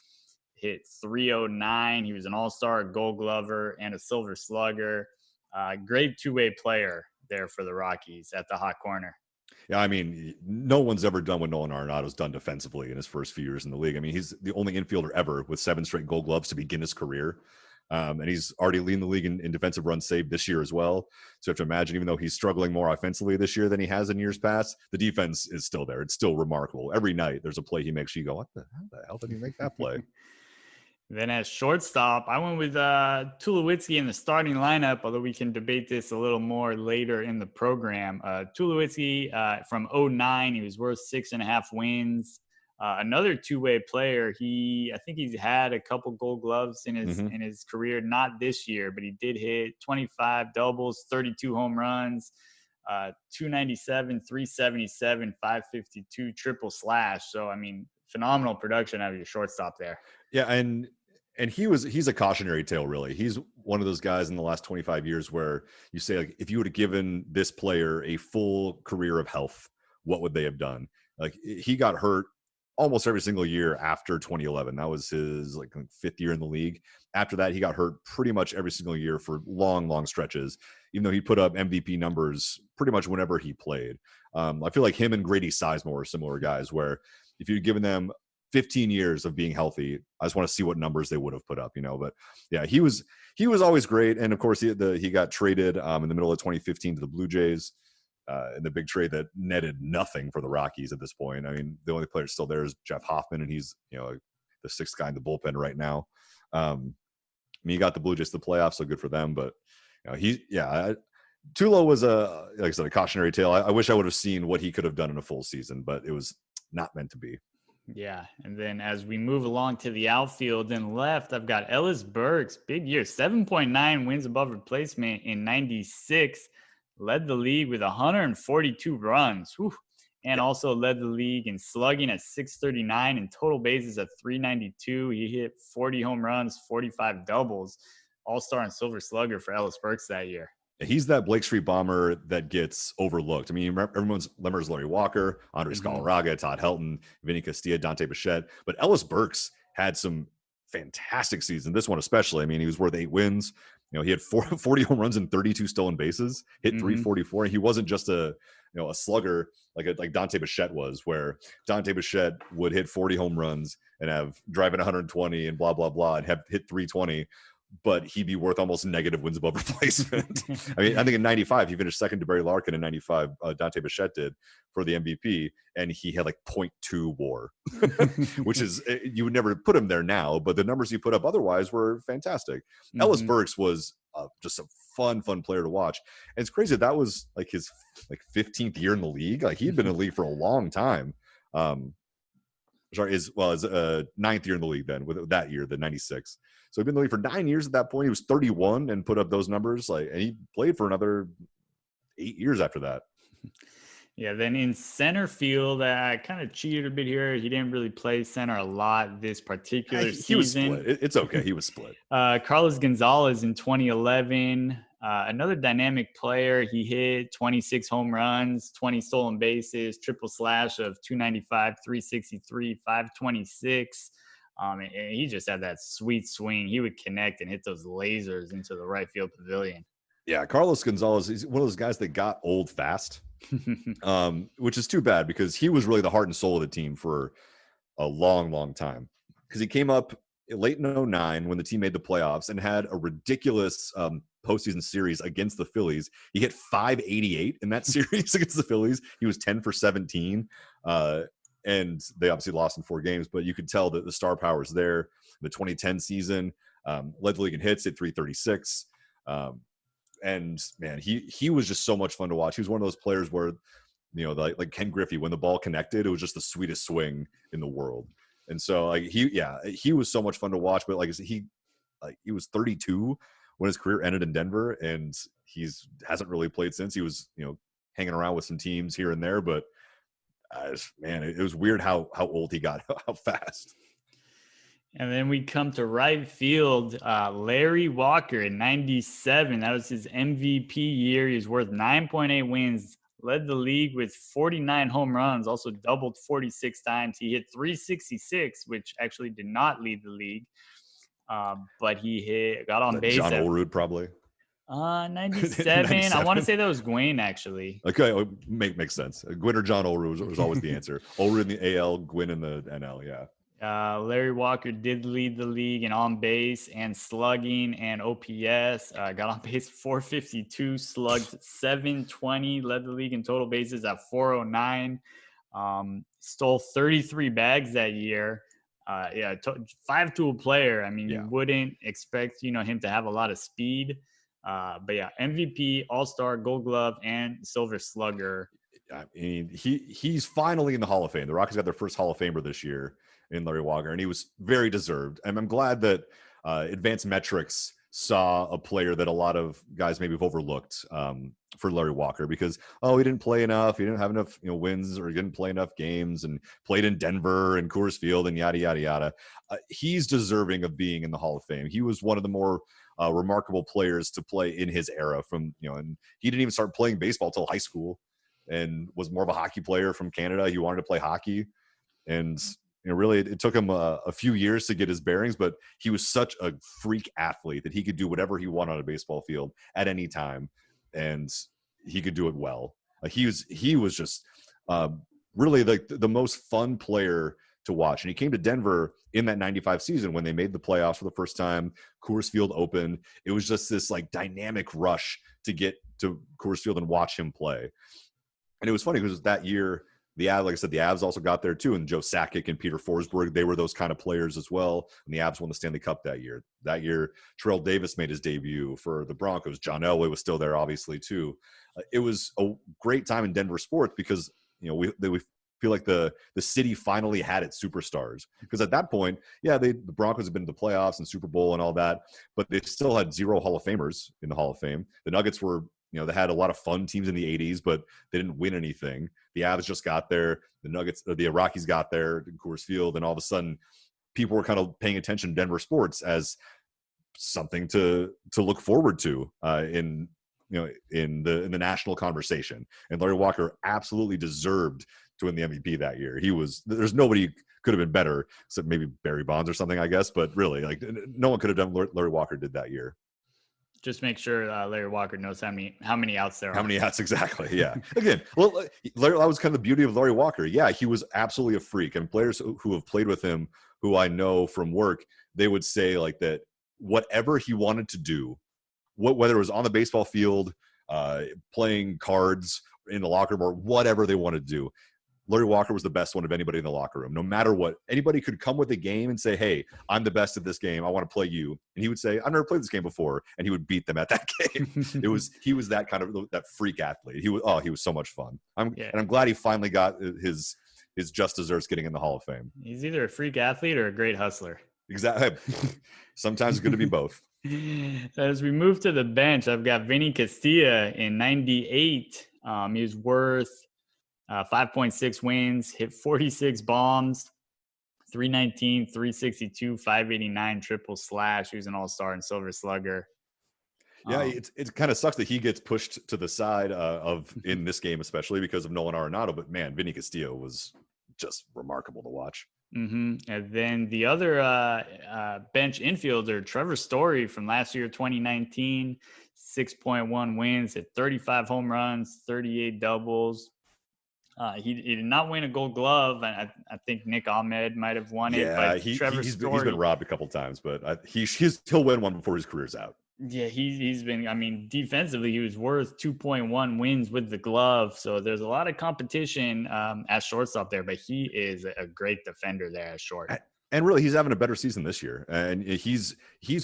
hit 309. He was an all-star, a Gold Glover, and a Silver Slugger. Great two-way player there for the Rockies at the hot corner. Yeah, I mean, no one's ever done what Nolan Arenado's done defensively in his first few years in the league. I mean, he's the only infielder ever with 7 straight Gold Gloves to begin his career. And he's already leading the league in defensive runs saved this year as well. So you have to imagine, even though he's struggling more offensively this year than he has in years past, the defense is still there. It's still remarkable. Every night there's a play he makes, you go, what the hell did he make that play? Then at shortstop, I went with Tulowitzki in the starting lineup, although we can debate this a little more later in the program. Tulowitzki from 09, he was worth 6.5 wins. Another two-way player. I think he's had a couple Gold Gloves in his career, not this year, but he did hit 25 doubles, 32 home runs, 297, 377, 552, triple slash. So, I mean, phenomenal production out of your shortstop there. Yeah, and he's a cautionary tale, really. He's one of those guys in the last 25 years where you say, like, if you would have given this player a full career of health, what would they have done? Like, he got hurt almost every single year after 2011. That was his like 5th year in the league. After that, he got hurt pretty much every single year for long stretches, even though he put up MVP numbers pretty much whenever he played. I feel like him and Grady Sizemore are similar guys where if you'd given them 15 years of being healthy, I just want to see what numbers they would have put up, but yeah, he was always great. And of course he got traded in the middle of 2015 to the Blue Jays in the big trade that netted nothing for the Rockies at this point. I mean, the only player still there is Jeff Hoffman, and he's, the 6th guy in the bullpen right now. I mean, he got the Blue Jays to the playoffs, so good for them. But Tulo was like I said, a cautionary tale. I wish I would have seen what he could have done in a full season, but it was not meant to be. Yeah. And then as we move along to the outfield and left, I've got Ellis Burks, big year, 7.9 wins above replacement in 96, led the league with 142 runs. Whew. And also led the league in slugging at 639 and total bases at 392. He hit 40 home runs, 45 doubles, all-star and silver slugger for Ellis Burks that year. He's that Blake Street bomber that gets overlooked. I mean, everyone's remembers Larry Walker, Andres Mm-hmm. Galarraga, Todd Helton, Vinny Castilla, Dante Bichette, but Ellis Burks had some fantastic season. This one especially. I mean, he was worth 8 wins. He had 40 home runs and 32 stolen bases, hit Mm-hmm. 344. He wasn't just a slugger like Dante Bichette was, where Dante Bichette would hit 40 home runs and have driving 120 and blah blah blah and have hit 320, but he'd be worth almost negative wins above replacement. I mean, I think in 95, he finished second to Barry Larkin. In 95, Dante Bichette did for the MVP, and he had like 0.2 WAR, which is, you would never put him there now, but the numbers he put up otherwise were fantastic. Mm-hmm. Ellis Burks was just a fun player to watch. And it's crazy that was like his 15th year in the league. Like, he'd been in the league for a long time. His 9th year in the league then, with that year, the 96. So he'd been in the league for 9 years at that point. He was 31 and put up those numbers. And he played for another 8 years after that. Yeah, then in center field, I kind of cheated a bit here. He didn't really play center a lot this particular season. He was split. It's okay. He was split. Carlos Gonzalez in 2011, another dynamic player. He hit 26 home runs, 20 stolen bases, triple slash of 295, 363, 526. And he just had that sweet swing. He would connect and hit those lasers into the right field pavilion. Yeah, Carlos Gonzalez is one of those guys that got old fast, which is too bad because he was really the heart and soul of the team for a long time. Because he came up late in 09 when the team made the playoffs and had a ridiculous postseason series against the Phillies. He hit 588 in that series against the Phillies. He was 10 for 17. And they obviously lost in 4 games, but you could tell that the star power is there. The 2010 season, led the league in hits at 336. And man, he was just so much fun to watch. He was one of those players where, like Ken Griffey, when the ball connected, it was just the sweetest swing in the world. And so he was so much fun to watch. But like I said, he was 32 when his career ended in Denver, and hasn't really played since. He was hanging around with some teams here and there, but man, it was weird how old he got, how fast. And then we come to right field, Larry Walker in 97. That was his MVP year. He was worth 9.8 wins, led the league with 49 home runs, also doubled 46 times. He hit 366, which actually did not lead the league. But he got on base. John Olerud, probably. 97. I want to say that was Gwynn, actually. Okay, makes sense. Gwynn or John Olerud was always the answer. Olerud in the AL, Gwynn in the NL, yeah. Larry Walker did lead the league in on base and slugging and OPS. Got on base 452, slugged 720, led the league in total bases at 409. Stole 33 bags that year. 5-tool player. I mean, you wouldn't expect him to have a lot of speed. But yeah, MVP, All-Star, Gold Glove, and Silver Slugger. I mean, he's finally in the Hall of Fame. The Rockies got their first Hall of Famer this year in Larry Walker, and he was very deserved. And I'm glad that advanced metrics saw a player that a lot of guys maybe have overlooked for Larry Walker because, he didn't play enough. He didn't have enough wins, or he didn't play enough games, and played in Denver and Coors Field and yada, yada, yada. He's deserving of being in the Hall of Fame. He was one of the more remarkable players to play in his era and he didn't even start playing baseball till high school and was more of a hockey player from Canada. He wanted to play hockey, and really it took him a few years to get his bearings, but he was such a freak athlete that he could do whatever he wanted on a baseball field at any time, and he could do it well. He was just really the most fun player to watch. And he came to Denver in that 95 season when they made the playoffs for the first time. Coors Field opened. It was just this like dynamic rush to get to Coors Field and watch him play. And it was funny because that year, like I said, the Avs also got there too. And Joe Sakic and Peter Forsberg, they were those kind of players as well. And the Avs won the Stanley Cup that year. That year, Terrell Davis made his debut for the Broncos. John Elway was still there, obviously, too. It was a great time in Denver sports because, we feel like the city finally had its superstars. Because at that point, the Broncos had been to the playoffs and Super Bowl and all that, but they still had 0 Hall of Famers in the Hall of Fame. The Nuggets were, they had a lot of fun teams in the 80s, but they didn't win anything. The Avs just got there. The Rockies got there in Coors Field, and all of a sudden, people were kind of paying attention to Denver sports as something to look forward to in in the national conversation. And Larry Walker absolutely deserved to win the MVP that year. There's nobody could have been better, except maybe Barry Bonds or something, I guess. But really, like, no one could have done what Larry Walker did that year. Just make sure Larry Walker knows how many outs there are. How many outs exactly? Yeah. Again, well, that was kind of the beauty of Larry Walker. Yeah, he was absolutely a freak. And players who have played with him, who I know from work, they would say like that whatever he wanted to do, whether it was on the baseball field, playing cards in the locker room, or whatever they wanted to do, Larry Walker was the best one of anybody in the locker room. No matter what, anybody could come with a game and say, "Hey, I'm the best at this game. I want to play you." And he would say, "I've never played this game before," and he would beat them at that game. He was that kind of that freak athlete. He was so much fun. And I'm glad he finally got his just deserves getting in the Hall of Fame. He's either a freak athlete or a great hustler. Exactly. Sometimes it's good to be both. As we move to the bench, I've got Vinny Castilla in 98. He was worth 5.6 wins, hit 46 bombs, 319, 362, 589 triple slash. He was an all-star and silver slugger. Yeah, it kind of sucks that he gets pushed to the side in this game, especially because of Nolan Arenado. But man, Vinny Castillo was just remarkable to watch. Mm-hmm. And then the other bench infielder, Trevor Story from last year, 2019, 6.1 wins, hit 35 home runs, 38 doubles. He did not win a Gold Glove. I think Nick Ahmed might have won it. But he's Story, been robbed a couple times, but he'll win one before his career's out. Yeah, he's been. I mean, defensively, he was worth 2.1 wins with the glove. So there's a lot of competition at shortstop there. But he is a great defender there at short. And really, he's having a better season this year. And he's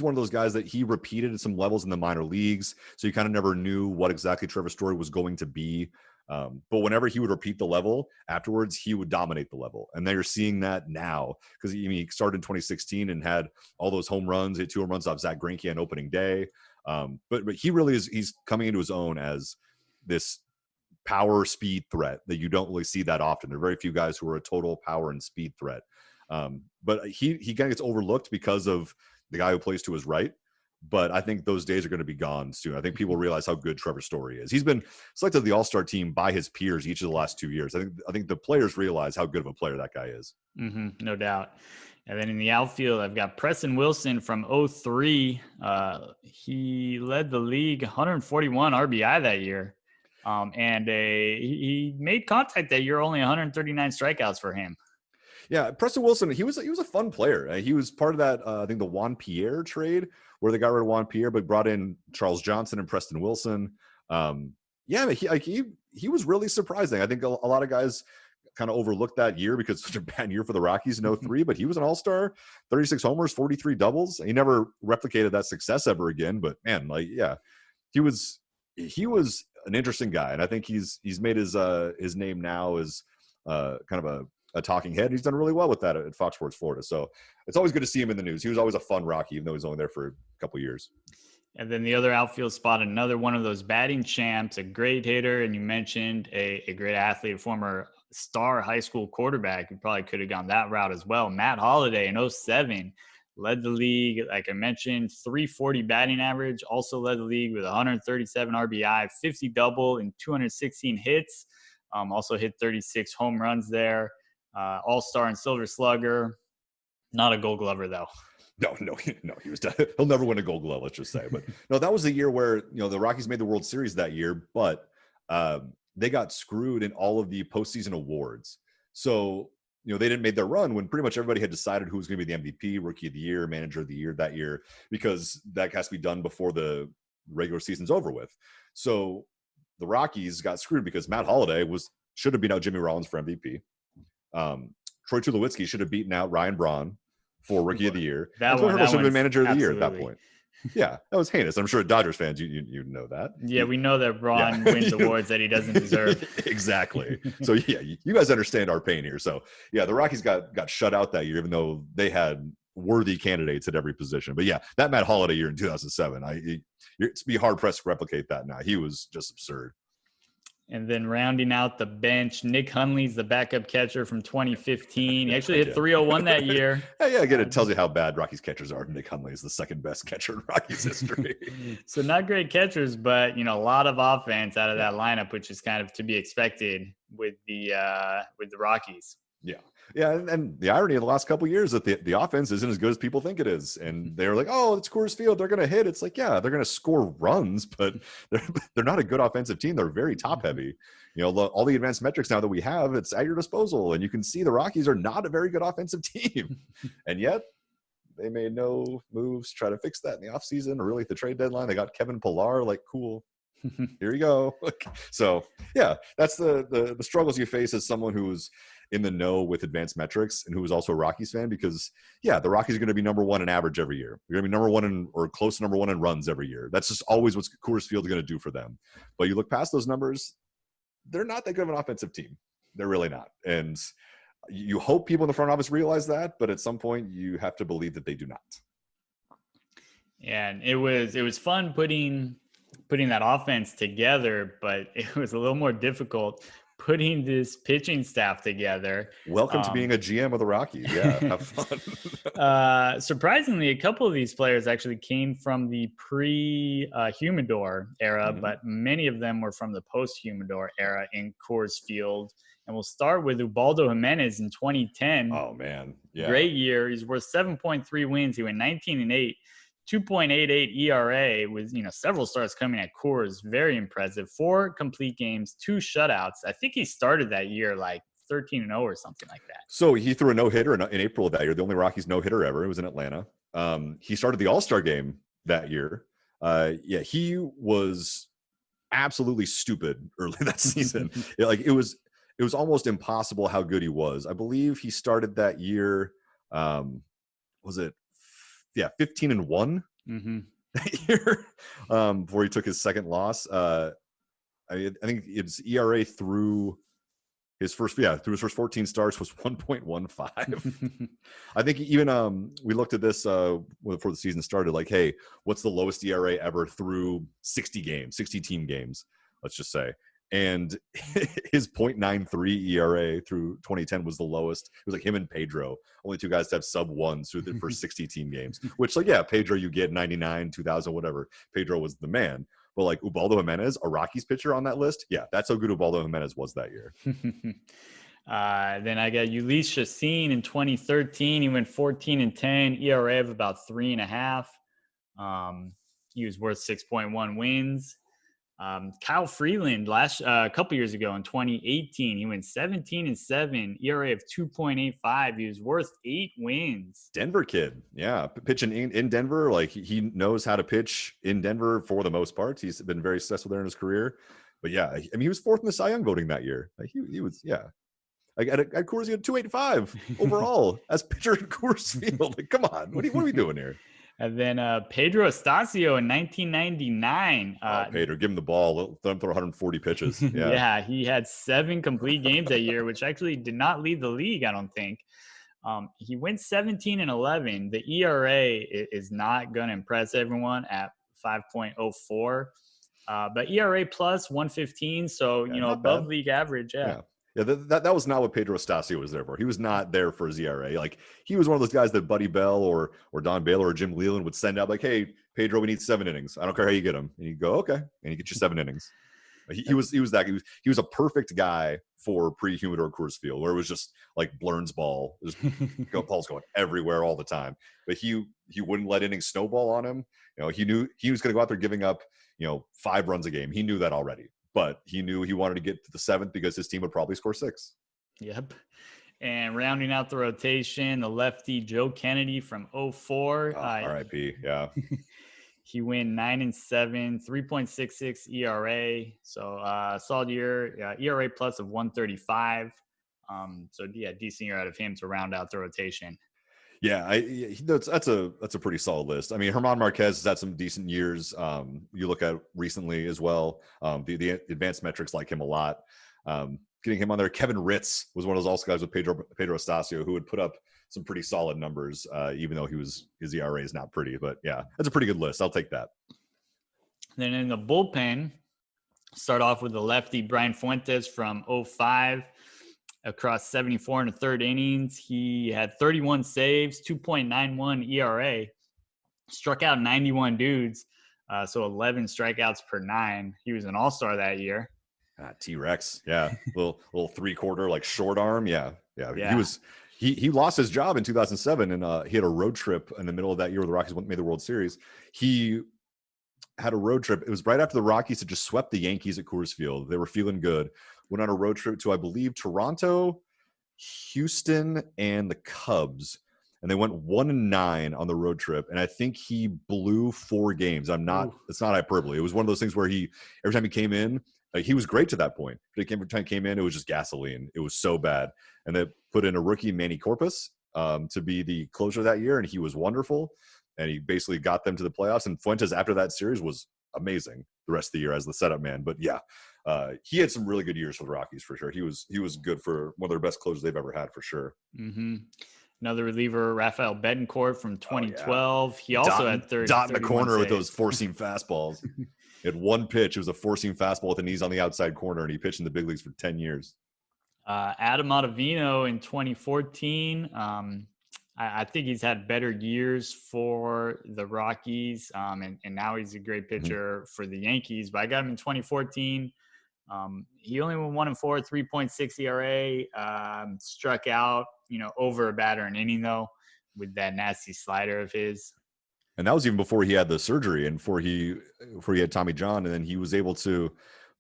one of those guys that he repeated at some levels in the minor leagues. So you kind of never knew what exactly Trevor Story was going to be. But whenever he would repeat the level afterwards, he would dominate the level. And they're seeing that now because he started in 2016 and had all those home runs, hit 2 home runs off Zach Greinke on opening day. But he really he's coming into his own as this power speed threat that you don't really see that often. There are very few guys who are a total power and speed threat. But he kind of gets overlooked because of the guy who plays to his right. But I think those days are going to be gone soon. I think people realize how good Trevor Story is. He's been selected to the All-Star team by his peers each of the last 2 years. I think the players realize how good of a player that guy is. Mm-hmm, no doubt. And then in the outfield, I've got Preston Wilson from 03. He led the league 141 RBI that year. And he made contact that year, only 139 strikeouts for him. Yeah, Preston Wilson, he was a fun player. He was part of that, I think, the Juan Pierre trade where they got rid of Juan Pierre, but brought in Charles Johnson and Preston Wilson. He was really surprising. I think a lot of guys kind of overlooked that year because it's such a bad year for the Rockies in 03, but he was an all-star, 36 homers, 43 doubles. He never replicated that success ever again, but man, he was an interesting guy. And I think he's made his name now as kind of a talking head. He's done really well with that at Fox Sports Florida. So it's always good to see him in the news. He was always a fun Rocky, even though he's only there for a couple years. And then the other outfield spot, another one of those batting champs, a great hitter. And you mentioned a great athlete, a former star high school quarterback who probably could have gone that route as well. Matt Holliday in 07 led the league. Like I mentioned, 340 batting average, also led the league with 137 RBI, 50 double and 216 hits. Also hit 36 home runs there. All-star and silver slugger. Not a Gold Glover though. No, he was. He'll never win a Gold Glove. Let's just say. But no, that was the year where the Rockies made the World Series that year, but they got screwed in all of the postseason awards. So they didn't make their run when pretty much everybody had decided who was going to be the MVP, Rookie of the Year, Manager of the Year that year, because that has to be done before the regular season's over with. So the Rockies got screwed because Matt Holliday should have beaten out Jimmy Rollins for MVP. Troy Tulowitzki should have beaten out Ryan Braun for Rookie of the Year. That should have been Manager of the Year at that point. Yeah, that was heinous. I'm sure Dodgers fans, you know that. Yeah, we know that Braun wins awards that he doesn't deserve. Exactly. So yeah, you guys understand our pain here. So yeah, the Rockies got shut out that year, even though they had worthy candidates at every position. But yeah, that Matt Holliday year in 2007, it's be hard pressed to replicate that now. He was just absurd. And then rounding out the bench, Nick Hundley's the backup catcher from 2015. He actually hit 301 that year. Yeah, again, it tells you how bad Rockies catchers are. Nick Hundley is the second best catcher in Rockies history. So not great catchers, but a lot of offense out of that lineup, which is kind of to be expected with the Rockies. Yeah, and the irony of the last couple of years that the offense isn't as good as people think it is, and they're like, "Oh, it's Coors Field; they're going to hit." It's like, yeah, they're going to score runs, but they're not a good offensive team. They're very top heavy. All the advanced metrics now that we have, it's at your disposal, and you can see the Rockies are not a very good offensive team, and yet they made no moves to try to fix that in the offseason or really at the trade deadline. They got Kevin Pillar, like, cool. Here you go. So yeah, that's the struggles you face as someone who's in the know with advanced metrics and who is also a Rockies fan, because the Rockies are going to be number one in average every year. They're going to be number one or close to number one in runs every year. That's just always what Coors Field is going to do for them. But you look past those numbers, they're not that good of an offensive team. They're really not. And you hope people in the front office realize that, but at some point you have to believe that they do not. And it was fun putting that offense together, but it was a little more difficult putting this pitching staff together. Welcome to being a GM of the Rockies. Yeah, have fun. Surprisingly, a couple of these players actually came from the pre-Humidor era, but many of them were from the post-Humidor era in Coors Field. And we'll start with Ubaldo Jimenez in 2010. Oh, man. Yeah. Great year. He's worth 7.3 wins. He went 19-8. 2.88 ERA with, several starts coming at Coors. Very impressive. 4 complete games, 2 shutouts. I think he started that year like 13-0 or something like that. So he threw a no-hitter in April of that year, the only Rockies no-hitter ever. It was in Atlanta. He started the All-Star game that year. He was absolutely stupid early that season. It was almost impossible how good he was. I believe he started that year. Was it? 15-1 that year before he took his second loss. I think it's ERA through his first 14 starts was 1.15. I think even we looked at this before the season started, like, hey, what's the lowest ERA ever through 60 team games, let's just say. And his 0.93 ERA through 2010 was the lowest. It was like him and Pedro, only 2 guys to have sub ones through the first 60 team games, which, like, yeah, Pedro, you get 99, 2000, whatever. Pedro was the man. But like Ubaldo Jimenez, a Rockies pitcher on that list, yeah, that's how good Ubaldo Jimenez was that year. Then I got Ulysse Chassin in 2013. He went 14-10, ERA of about 3.5. He was worth 6.1 wins. Kyle Freeland a couple years ago in 2018, he went 17-7, ERA of 2.85. He was worth 8 wins. Denver kid, yeah, pitching in Denver, like he knows how to pitch in Denver for the most part. He's been very successful there in his career. But yeah, I mean, he was 4th in the Cy Young voting that year. Like he was, yeah. Like at Coors, he had 285 overall as pitcher at Coors Field. Like, come on, what are we doing here? And then Pedro Estacio in 1999. Pedro, give him the ball. Let him throw 140 pitches. Yeah. Yeah, he had 7 complete games that year, which actually did not lead the league, I don't think. He went 17-11. The ERA is not going to impress everyone at 5.04. But ERA plus 115, so, above league average. Yeah. Yeah, that was not what Pedro Estacio was there for. He was not there for his ERA. Like, he was one of those guys that Buddy Bell or Don Baylor or Jim Leland would send out, like, hey, Pedro, we need 7 innings. I don't care how you get them. And you go, okay. And you get you 7 innings. He was a perfect guy for pre-Humidor Coors Field, where it was just like Blurn's ball. Ball's going everywhere all the time. But he wouldn't let innings snowball on him. He knew he was going to go out there giving up, 5 runs a game. He knew that already. But he knew he wanted to get to the 7th because his team would probably score 6. Yep. And rounding out the rotation, the lefty Joe Kennedy from 04. RIP, yeah. He went 9-7, 3.66 ERA. So solid year, ERA plus of 135. So yeah, decent year out of him to round out the rotation. Yeah, that's a pretty solid list. I mean, German Marquez has had some decent years. You look at recently as well. The advanced metrics like him a lot. Getting him on there. Kevin Ritz was one of those also guys with Pedro Estacio who would put up some pretty solid numbers, even though his ERA is not pretty. But yeah, that's a pretty good list. I'll take that. Then in the bullpen, Start off with the lefty Brian Fuentes from '05 across 74 and a third innings. He had 31 saves, 2.91 ERA, struck out 91 dudes, so 11 strikeouts per nine. He was an all-star that year. T-Rex, yeah, little 3/4 like short arm, yeah. Yeah. He lost his job in 2007, and he had a road trip in the middle of that year where the Rockies made the World Series. He had a road trip. It was right after the Rockies had just swept the Yankees at Coors Field. They were feeling good. Went on a road trip to, I believe, Toronto, Houston, and the Cubs. And they went 1-9 on the road trip. And I think he blew 4 games. It's not hyperbole. It was one of those things where every time he came in, like, he was great to that point. But every time he came in, it was just gasoline. It was so bad. And they put in a rookie, Manny Corpus, to be the closer that year. And he was wonderful. And he basically got them to the playoffs. And Fuentes, after that series, was amazing the rest of the year as the setup man. But yeah, he had some really good years for the Rockies for sure. He was good for one of their best closers they've ever had for sure. Mm-hmm. Another reliever, Rafael Betancourt from 2012. He also had dot in the corner saves. with those four-seam fastballs. He had one pitch. It was a four-seam fastball with the knees on the outside corner, and he pitched in the big leagues for 10 years. Adam Ottavino in 2014. I think he's had better years for the Rockies, and now he's a great pitcher for the Yankees. But I got him in 2014. He only went 1-4, 3.6 ERA. Struck out, over a batter an inning though, with that nasty slider of his. And that was even before he had the surgery and before he had Tommy John, and then he was able to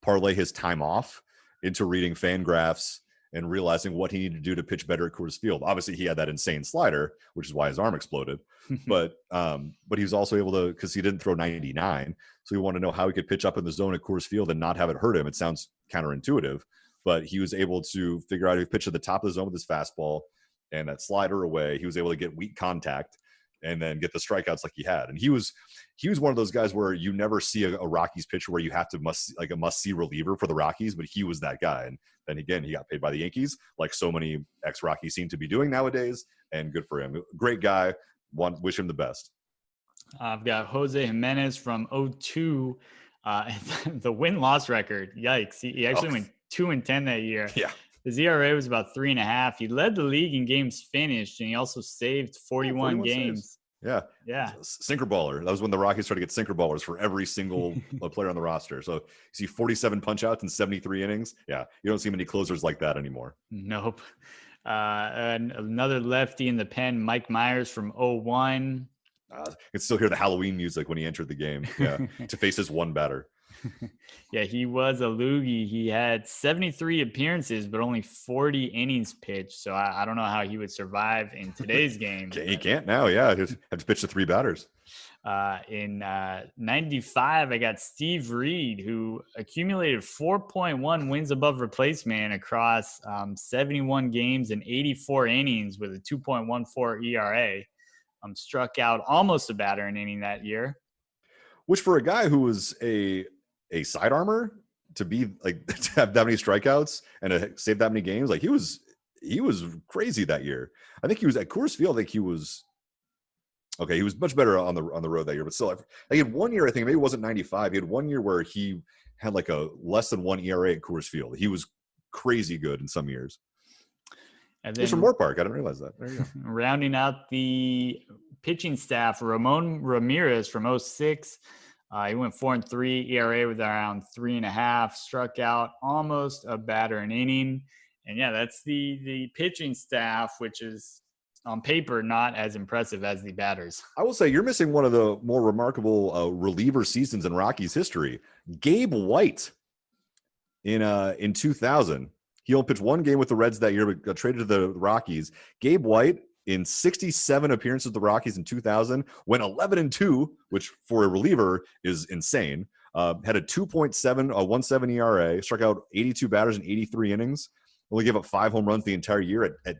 parlay his time off into reading FanGraphs and realizing what he needed to do to pitch better at Coors Field. Obviously, he had that insane slider, which is why his arm exploded. but he was also able to, because he didn't throw 99, so he wanted to know how he could pitch up in the zone at Coors Field and not have it hurt him. It sounds counterintuitive, but he was able to figure out if he pitched at the top of the zone with his fastball and that slider away, he was able to get weak contact and then get the strikeouts like he had. And he was one of those guys where you never see a Rockies pitcher where you have to must-see reliever for the Rockies, but he was that guy. And then again, he got paid by the Yankees, like so many ex-Rockies seem to be doing nowadays, and good for him. Great guy. Wish him the best. I've got Jose Jimenez from 2002. The win-loss record, yikes. He actually went 2-10 that year. Yeah. His ERA was about 3.5. He led the league in games finished, and he also saved 41 games. Saves. Yeah. Sinker baller. That was when the Rockies started to get sinker ballers for every single player on the roster. So you see 47 punch outs in 73 innings. Yeah. You don't see many closers like that anymore. Nope. And another lefty in the pen, Mike Myers from 2001. I can still hear the Halloween music when he entered the game. Yeah. To face his one batter. Yeah, he was a loogie. He had 73 appearances, but only 40 innings pitched. So I don't know how he would survive in today's game. He can't now. Yeah, he had to pitch to 3 batters. In 95, I got Steve Reed, who accumulated 4.1 wins above replacement across 71 games and 84 innings with a 2.14 ERA. Struck out almost a batter an inning that year. Which for a guy who was a side armor to be like to have that many strikeouts and to save that many games, like he was crazy that year. I think he was at Coors Field. I think he was okay. He was much better on the road that year, but still, he had one year. I think maybe it wasn't 95. He had one year where he had like a less than 1 ERA at Coors Field. He was crazy good in some years. And then he's from Moore Park. I didn't realize that. There you go. Rounding out the pitching staff, Ramon Ramirez from 2006. He went 4-3, ERA with around 3.5, struck out almost a batter an inning. And yeah, that's the pitching staff, which is on paper not as impressive as the batters. I will say you're missing one of the more remarkable reliever seasons in Rockies history. Gabe White in 2000. He only pitched one game with the Reds that year, but got traded to the Rockies. Gabe White, in 67 appearances with the Rockies in 2000, went 11-2, which for a reliever is insane. Had a 2.17 ERA, struck out 82 batters in 83 innings. Only gave up 5 home runs the entire year at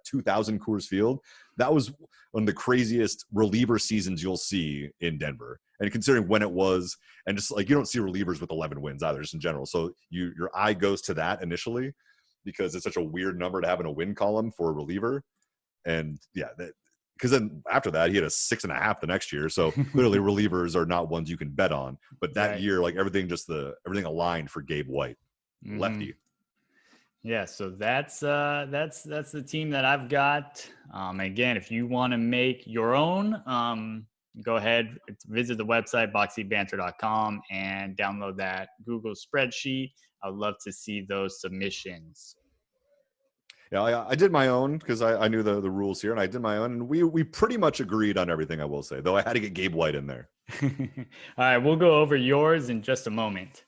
2000 Coors Field. That was one of the craziest reliever seasons you'll see in Denver. And considering when it was, and just like you don't see relievers with 11 wins either, just in general. So your eye goes to that initially because it's such a weird number to have in a win column for a reliever. And yeah, because then after that he had a 6.5 the next year. So clearly relievers are not ones you can bet on. But that Right. year, like everything aligned for Gabe White, lefty. Yeah, so that's the team that I've got. Again, if you want to make your own, go ahead, visit the website boxseatbanter.com and download that Google spreadsheet. I'd love to see those submissions. Yeah, I did my own because I knew the rules here, and I did my own, and we pretty much agreed on everything, I will say, though I had to get Gabe White in there. All right, we'll go over yours in just a moment.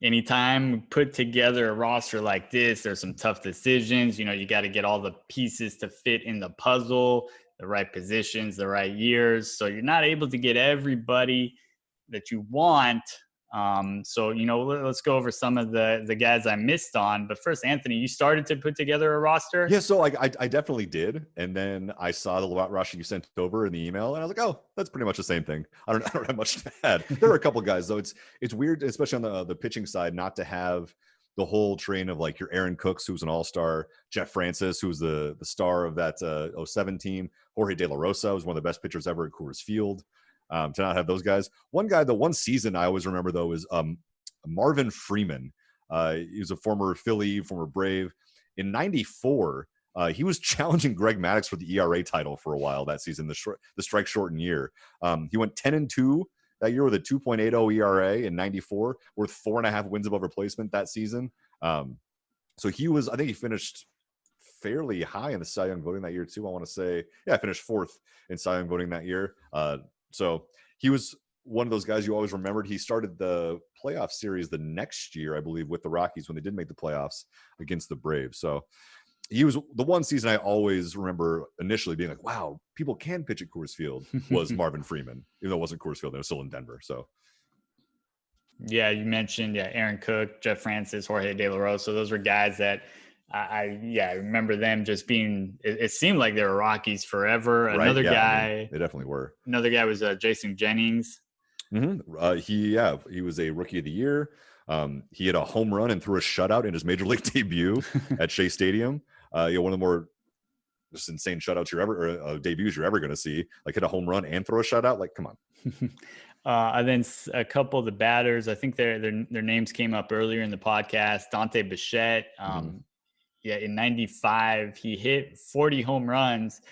Anytime we put together a roster like this, there's some tough decisions. You got to get all the pieces to fit in the puzzle, the right positions, the right years. So you're not able to get everybody that you want. So let's go over some of the guys I missed on. But first, Anthony, you started to put together a roster. Yeah, so I definitely did, and then I saw the roster you sent over in the email, and I was like, oh, that's pretty much the same thing. I don't have much to add. There are a couple guys though. It's weird, especially on the pitching side, not to have the whole train of like your Aaron Cooks, who's an all-star, Jeff Francis, who's the star of that 07 team, Jorge De La Rosa, who's one of the best pitchers ever at Coors Field. To not have those guys. One guy, the one season I always remember though is Marvin Freeman. He was a former Philly, former Brave. In '94, he was challenging Greg Maddux for the ERA title for a while that season, the strike shortened year. He went 10-2 that year with a 2.80 ERA in '94, worth 4.5 wins above replacement that season. So I think he finished fairly high in the Cy Young voting that year too. I want to say, I finished fourth in Cy Young voting that year. So he was one of those guys you always remembered. He started the playoff series the next year, I believe, with the Rockies when they did make the playoffs against the Braves. So he was the one season I always remember initially being like, wow, people can pitch at Coors Field, was Marvin Freeman, even though it wasn't Coors Field, it was still in Denver. So yeah, you mentioned Aaron Cook, Jeff Francis, Jorge De La Rosa. So those were guys that I remember them just being. It seemed like they were Rockies forever. Right? Another guy, I mean, they definitely were. Another guy was Jason Jennings. Mm-hmm. He was a rookie of the year. He had a home run and threw a shutout in his major league debut at Shea Stadium. One of the more just insane shutouts debuts you're ever going to see. Like hit a home run and throw a shutout. Like, come on. And then a couple of the batters, I think their names came up earlier in the podcast. Dante Bichette. In '95, he hit 40 home runs,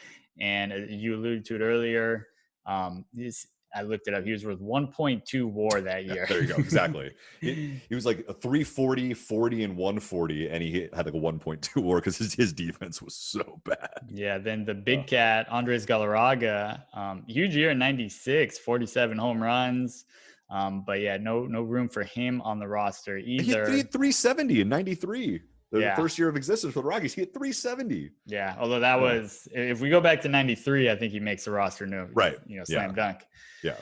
and you alluded to it earlier. I looked it up. He was worth 1.2 WAR that year. There you go. Exactly. he was like a 340, 40, and 140, and he had like a 1.2 WAR because his defense was so bad. Yeah. Then the big cat, Andres Galarraga, huge year in '96, 47 home runs. But yeah, no room for him on the roster either. He hit 370 in '93. The first year of existence for the Rockies, he hit 370. Yeah, although that was, if we go back to '93, I think he makes the roster right. Slam dunk. Yeah.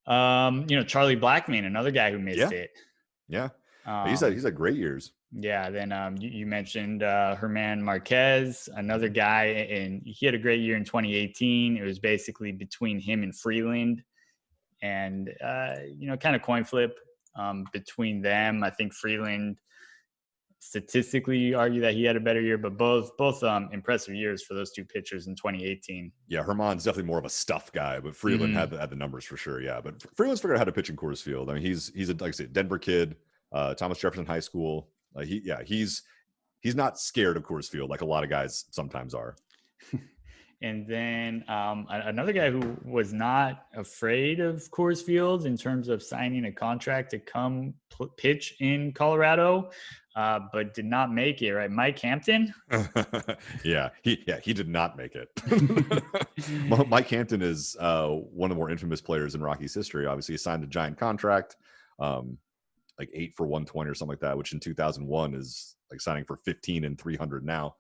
Charlie Blackmon, another guy who missed it. Yeah. He's had great years. Yeah. Then you mentioned Herman Marquez, another guy, and he had a great year in 2018. It was basically between him and Freeland, and kind of coin flip between them. I think Freeland, statistically, you argue that he had a better year, but both impressive years for those two pitchers in 2018. Yeah, Herman's definitely more of a stuff guy, but Freeland had the numbers for sure. Yeah, but Freeland's figured out how to pitch in Coors Field. I mean, he's a, like I said, Denver kid, Thomas Jefferson High School. He's not scared of Coors Field like a lot of guys sometimes are. And then another guy who was not afraid of Coors Field in terms of signing a contract to come pitch in Colorado, but did not make it, right? Mike Hampton? He did not make it. Mike Hampton is one of the more infamous players in Rockies history. Obviously, he signed a giant contract, like 8 for 120 or something like that, which in 2001 is like signing for 15 and 300 now.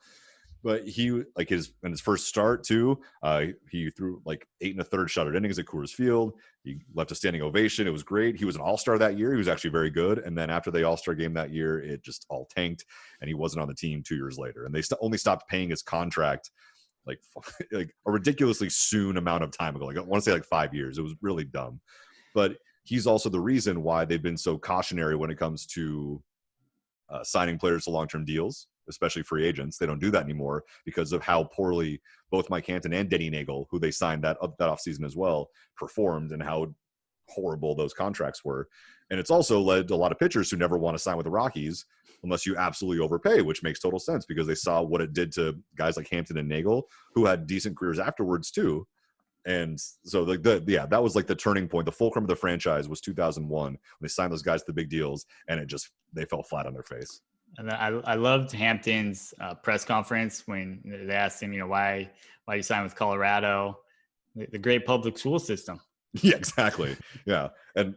But he, like in his first start too, he threw like 8 1/3 shutout innings at Coors Field. He left a standing ovation. It was great. He was an all-star that year. He was actually very good. And then after the all-star game that year, it just all tanked, and he wasn't on the team 2 years later. And they only stopped paying his contract like a ridiculously soon amount of time ago. Like I want to say like 5 years. It was really dumb. But he's also the reason why they've been so cautionary when it comes to signing players to long-term deals. especially free agents. They don't do that anymore because of how poorly both Mike Hampton and Denny Nagel, who they signed that offseason as well, performed, and how horrible those contracts were. And it's also led to a lot of pitchers who never want to sign with the Rockies unless you absolutely overpay, which makes total sense because they saw what it did to guys like Hampton and Nagel, who had decent careers afterwards too. And so that was like the turning point. The fulcrum of the franchise was 2001 when they signed those guys to the big deals, and they fell flat on their face. And I loved Hampton's press conference when they asked him, why you signed with Colorado, the great public school system. Yeah, exactly. Yeah. And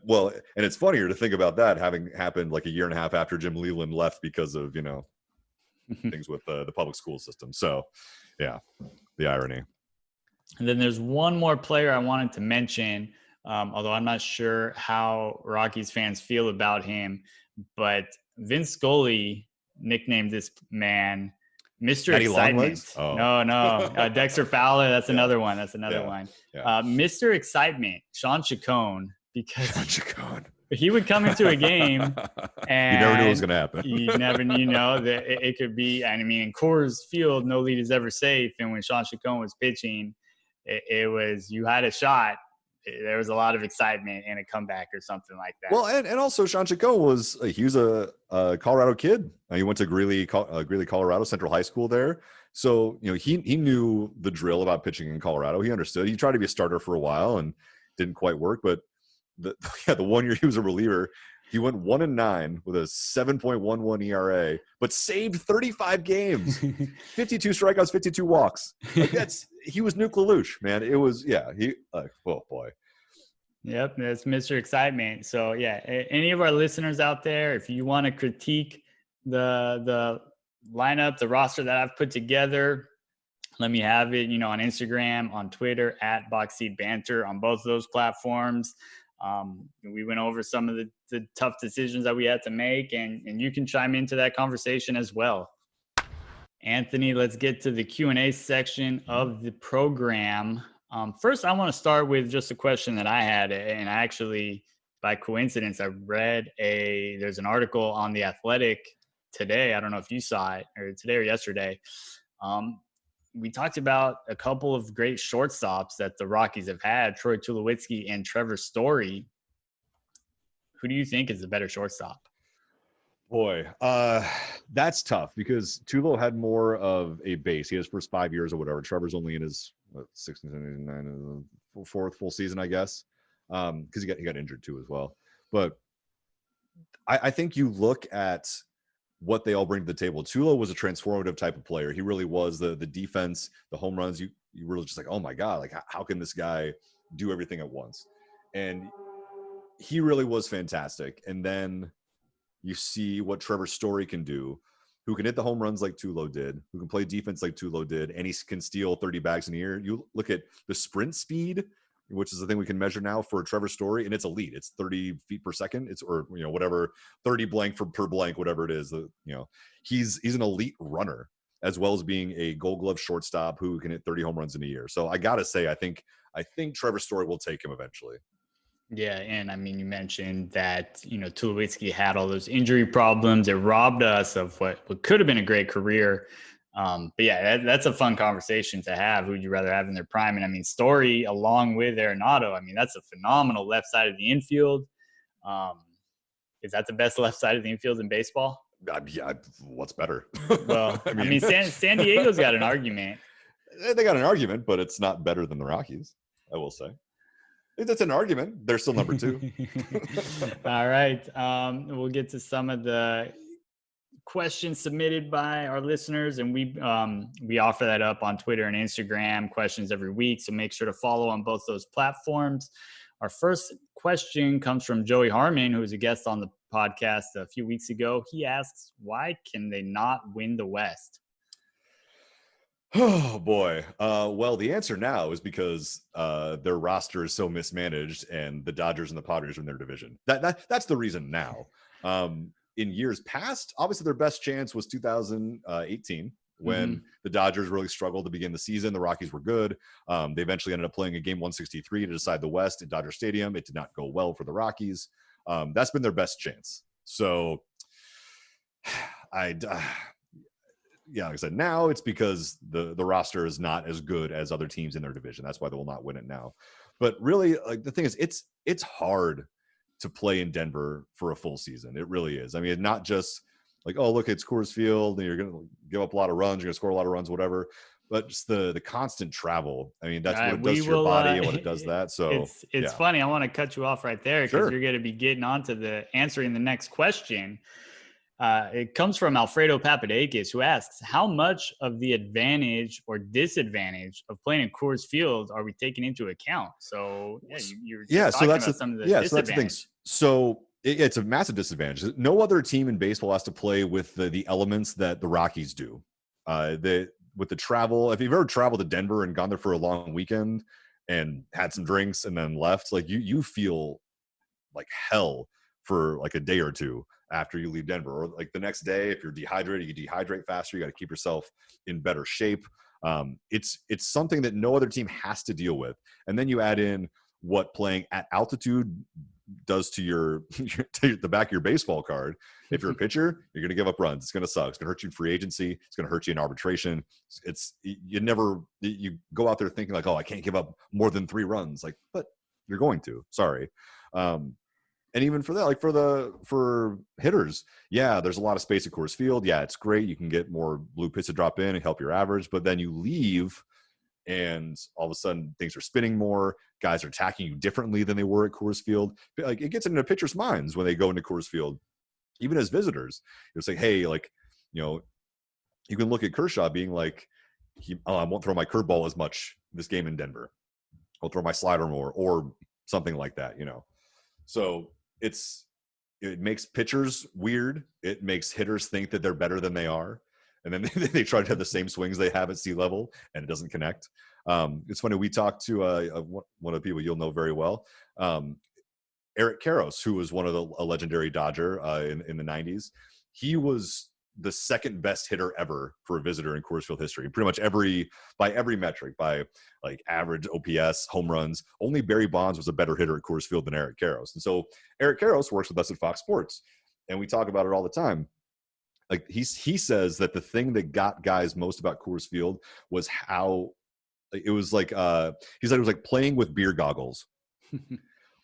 it's funnier to think about that having happened like a year and a half after Jim Leland left because of, things with the public school system. So yeah, the irony. And then there's one more player I wanted to mention, although I'm not sure how Rockies fans feel about him, but Vince Scully nicknamed this man Mr. Daddy Excitement. Oh. No. Dexter Fowler. That's another one. That's another one. Yeah. Mr. Excitement, Sean Chacon, because Sean Chacon. He would come into a game and you never knew what was going to happen. You never that it could be. And I mean, in Coors Field, no lead is ever safe. And when Sean Chacon was pitching, it was, you had a shot. There was a lot of excitement and a comeback or something like that. Well, and also Sean Chacon was a Colorado kid. He went to Greeley, Colorado Central High School there. So, he knew the drill about pitching in Colorado. He understood. He tried to be a starter for a while and didn't quite work. But the 1 year he was a reliever, he went 1-9 with a 7.11 ERA, but saved 35 games, 52 strikeouts, 52 walks. Like he was Nuke LaLoosh, man. It was, oh boy. Yep, that's Mr. Excitement. So yeah, any of our listeners out there, if you want to critique the lineup, the roster that I've put together, let me have it, on Instagram, on Twitter, at Box Seat Banter, on both of those platforms. We went over some of the tough decisions that we had to make, and you can chime into that conversation as well. Anthony, let's get to the Q&A section of the program. First, I want to start with just a question that I had, and I actually, by coincidence, I read there's an article on The Athletic today. I don't know if you saw it, or today or yesterday. We talked about a couple of great shortstops that the Rockies have had, Troy Tulowitzki and Trevor Story. Who do you think is the better shortstop? Boy, that's tough because Tulo had more of a base. He had his first 5 years or whatever. Trevor's only in his 16, 17, 19, fourth full season, I guess, because he got injured too as well. But I think you look at what they all bring to the table. Tulo was a transformative type of player. He really was. The defense, the home runs, you were just like, oh my God, like how can this guy do everything at once? And he really was fantastic. And then you see what Trevor Story can do, who can hit the home runs like Tulo did, who can play defense like Tulo did, and he can steal 30 bags in a year. You look at the sprint speed, which is the thing we can measure now for Trevor Story, and it's elite. It's 30 feet per second. It's, or, whatever, 30 blank per blank, whatever it is. He's an elite runner as well as being a Gold Glove shortstop who can hit 30 home runs in a year. So I got to say, I think Trevor Story will take him eventually. Yeah, and I mean, you mentioned that, Tulowitzki had all those injury problems. It robbed us of what could have been a great career. But yeah, that's a fun conversation to have. Who would you rather have in their prime? And I mean, Story along with Arenado, I mean, that's a phenomenal left side of the infield. Is that the best left side of the infield in baseball? Yeah, what's better? Well, I mean San Diego's got an argument. They got an argument, but it's not better than the Rockies, I will say. That's an argument. They're still number 2. All right. We'll get to some of the questions submitted by our listeners, and we offer that up on Twitter and Instagram, questions every week. So make sure to follow on both those platforms. Our first question comes from Joey Harmon, who was a guest on the podcast a few weeks ago. He asks, why can they not win the West? Oh boy. Well, the answer now is because their roster is so mismanaged, and the Dodgers and the Padres are in their division. That's the reason now. In years past, obviously their best chance was 2018 when the Dodgers really struggled to begin the season. The Rockies were good. They eventually ended up playing a game 163 to decide the West at Dodger Stadium. It did not go well for the Rockies. That's been their best chance. So yeah, like I said, now it's because the roster is not as good as other teams in their division. That's why they will not win it now. But really, like the thing is, it's hard to play in Denver for a full season. It really is. I mean, not just like, oh, look, it's Coors Field and you're going to give up a lot of runs, you're going to score a lot of runs, whatever. But just the constant travel. I mean, All that's what right, it does we to your will. body and what it does that. So It's yeah, funny. I want to cut you off right there because sure. you're going to be getting on to the answering the next question. It comes from Alfredo Papadakis, who asks, "How much of the advantage or disadvantage of playing in Coors Field are we taking into account?" So yeah, you're just So talking that's about some of the so that's the thing. disadvantage. So it's a massive disadvantage. No other team in baseball has to play with the elements that the Rockies do. With the travel, if you've ever traveled to Denver and gone there for a long weekend and had some drinks and then left, like you feel like hell for like a day or two after you leave Denver, or like the next day, if you're dehydrated, you dehydrate faster. You got to keep yourself in better shape. It's something that no other team has to deal with. And then you add in what playing at altitude does to your to the back of your baseball card. If you're a pitcher, you're going to give up runs. It's going to suck. It's going to hurt you in free agency. It's going to hurt you in arbitration. You go out there thinking like, oh, I can't give up more than 3 runs. Like, but you're going to. Sorry. And even for that, like for hitters, yeah, there's a lot of space at Coors Field. Yeah, it's great. You can get more blue pits to drop in and help your average, but then you leave and all of a sudden things are spinning more. Guys are attacking you differently than they were at Coors Field. But like it gets into pitchers' minds when they go into Coors Field, even as visitors. It's like, hey, like, you can look at Kershaw being like, I won't throw my curveball as much this game in Denver. I'll throw my slider more or something like that, So it makes pitchers weird. It makes hitters think that they're better than they are. And then they try to have the same swings they have at sea level, and it doesn't connect. It's funny. We talked to one of the people you'll know very well, Eric Karros, who was a legendary Dodger in the 90s. He was the second best hitter ever for a visitor in Coors Field history. Pretty much by every metric, by like average OPS, home runs. Only Barry Bonds was a better hitter at Coors Field than Eric Karros. And so Eric Karros works with us at Fox Sports, and we talk about it all the time. Like he says that the thing that got guys most about Coors Field was how it was like he said it was like playing with beer goggles.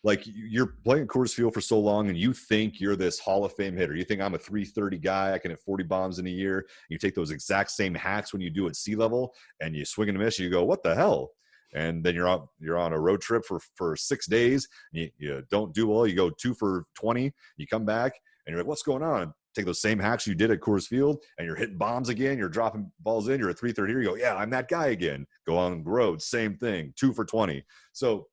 Like you're playing at Coors Field for so long and you think you're this Hall of Fame hitter. You think I'm a 330 guy. I can hit 40 bombs in a year. You take those exact same hacks when you do at sea level and you swing and miss and you go, what the hell? And then you're on a road trip for 6 days. And you don't do well. You go 2 for 20. You come back and you're like, what's going on? Take those same hacks you did at Coors Field and you're hitting bombs again. You're dropping balls in. You're at 330 here. You go, yeah, I'm that guy again. Go on the road. Same thing. 2 for 20. So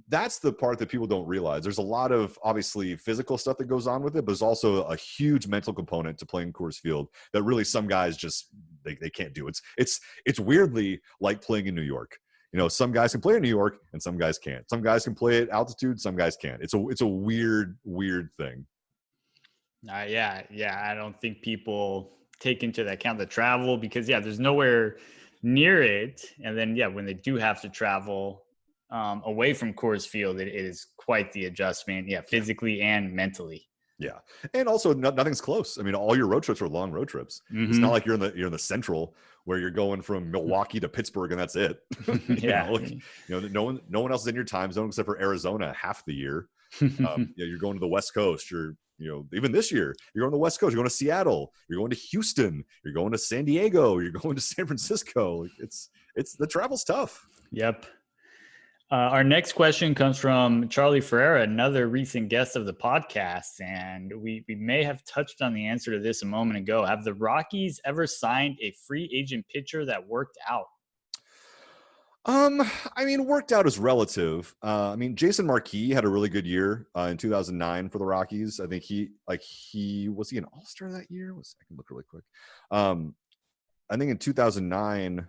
that's the part that people don't realize. There's a lot of obviously physical stuff that goes on with it, but there's also a huge mental component to playing Coors Field that really some guys just they can't do. It's weirdly like playing in New York. Some guys can play in New York and some guys can't. Some guys can play at altitude, some guys can't. It's a weird thing. Yeah. I don't think people take into account the travel because there's nowhere near it. And then when they do have to travel away from Coors Field, it is quite the adjustment, physically and mentally. Yeah, and also nothing's close. I mean, all your road trips are long road trips. Mm-hmm. It's not like you're in the Central where you're going from Milwaukee to Pittsburgh and that's it. No one else is in your time zone except for Arizona half the year. You're going to the West Coast. Even this year, you're going to the West Coast. You're going to Seattle. You're going to Houston. You're going to San Diego. You're going to San Francisco. It's the travel's tough. Yep. Our next question comes from Charlie Ferreira, another recent guest of the podcast, and we may have touched on the answer to this a moment ago. Have the Rockies ever signed a free agent pitcher that worked out? I mean, worked out is relative. Jason Marquis had a really good year in 2009 for the Rockies. I think he was he an All-Star that year? I can look really quick. I think in 2009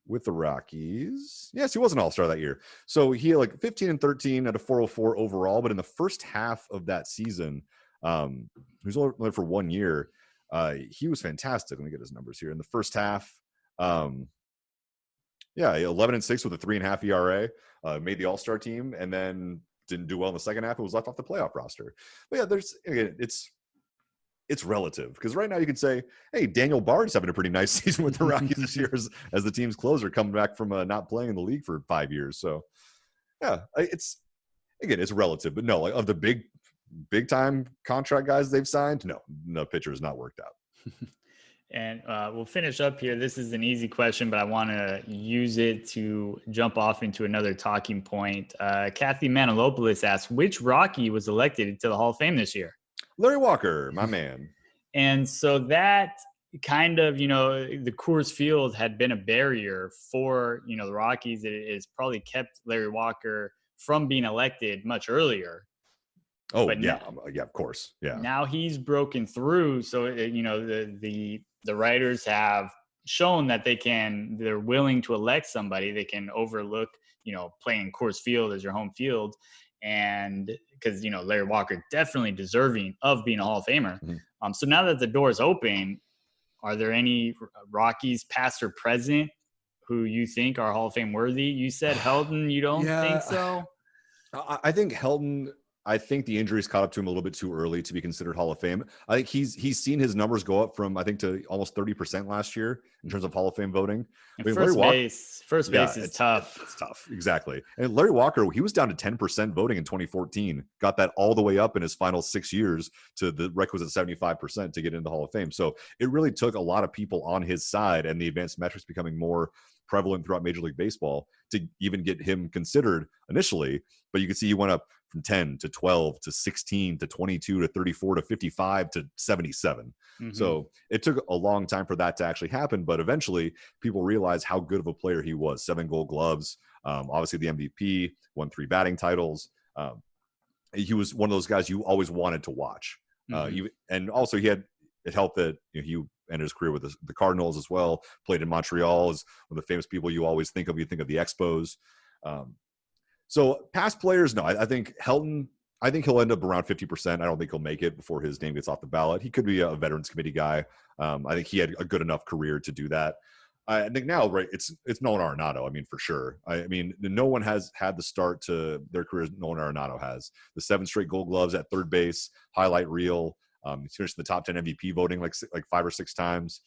with the Rockies, yes, he was an All-Star that year. So he had like 15 and 13 at a 404 overall. But in the first half of that season, he was only for 1 year. He was fantastic. Let me get his numbers here. In the first half, 11 and 6 with a 3.5 ERA, made the All-Star team, and then didn't do well in the second half. It was left off the playoff roster. But it's it's relative, because right now you could say, hey, Daniel Bard's having a pretty nice season with the Rockies this year as the team's closer, coming back from not playing in the league for 5 years. So yeah, it's relative, but no, like of the big time contract guys they've signed, no pitcher has not worked out. And we'll finish up here. This is an easy question, but I want to use it to jump off into another talking point. Kathy Manilopoulos asks, which Rocky was elected to the Hall of Fame this year? Larry Walker, my man. And so that kind of, the Coors Field had been a barrier for, the Rockies. It has probably kept Larry Walker from being elected much earlier. Oh, but yeah, of course. Yeah. Now he's broken through. So, the writers have shown that they're willing to elect somebody. They can overlook, playing Coors Field as your home field. And because, Larry Walker definitely deserving of being a Hall of Famer. Mm-hmm. So now that the door is open, are there any Rockies past or present who you think are Hall of Fame worthy? You said Helton. You don't think so? I think Helton, I think the injuries caught up to him a little bit too early to be considered Hall of Fame. I think he's seen his numbers go up from, I think, to almost 30% last year in terms of Hall of Fame voting. And first base is tough. It's tough, exactly. And Larry Walker, he was down to 10% voting in 2014. Got that all the way up in his final 6 years to the requisite 75% to get into the Hall of Fame. So it really took a lot of people on his side, and the advanced metrics becoming more prevalent throughout Major League Baseball to even get him considered initially. But you can see he went up from 10 to 12 to 16 to 22 to 34 to 55 to 77. Mm-hmm. So it took a long time for that to actually happen, but eventually people realized how good of a player he was. 7 Gold Gloves, obviously the MVP, won 3 batting titles. He was one of those guys you always wanted to watch. Mm-hmm. And also it helped that he ended his career with the Cardinals as well, played in Montreal, is one of the famous people you always think of. You think of the Expos. So past players, no. I think Helton, I think he'll end up around 50%. I don't think he'll make it before his name gets off the ballot. He could be a Veterans Committee guy. I think he had a good enough career to do that. I think now, right, it's Nolan Arenado. I mean, for sure. I mean, no one has had the start to their career as Nolan Arenado has. The 7 straight Gold Gloves at third base, highlight reel. He's finished in the top 10 MVP voting like 5 or 6 times.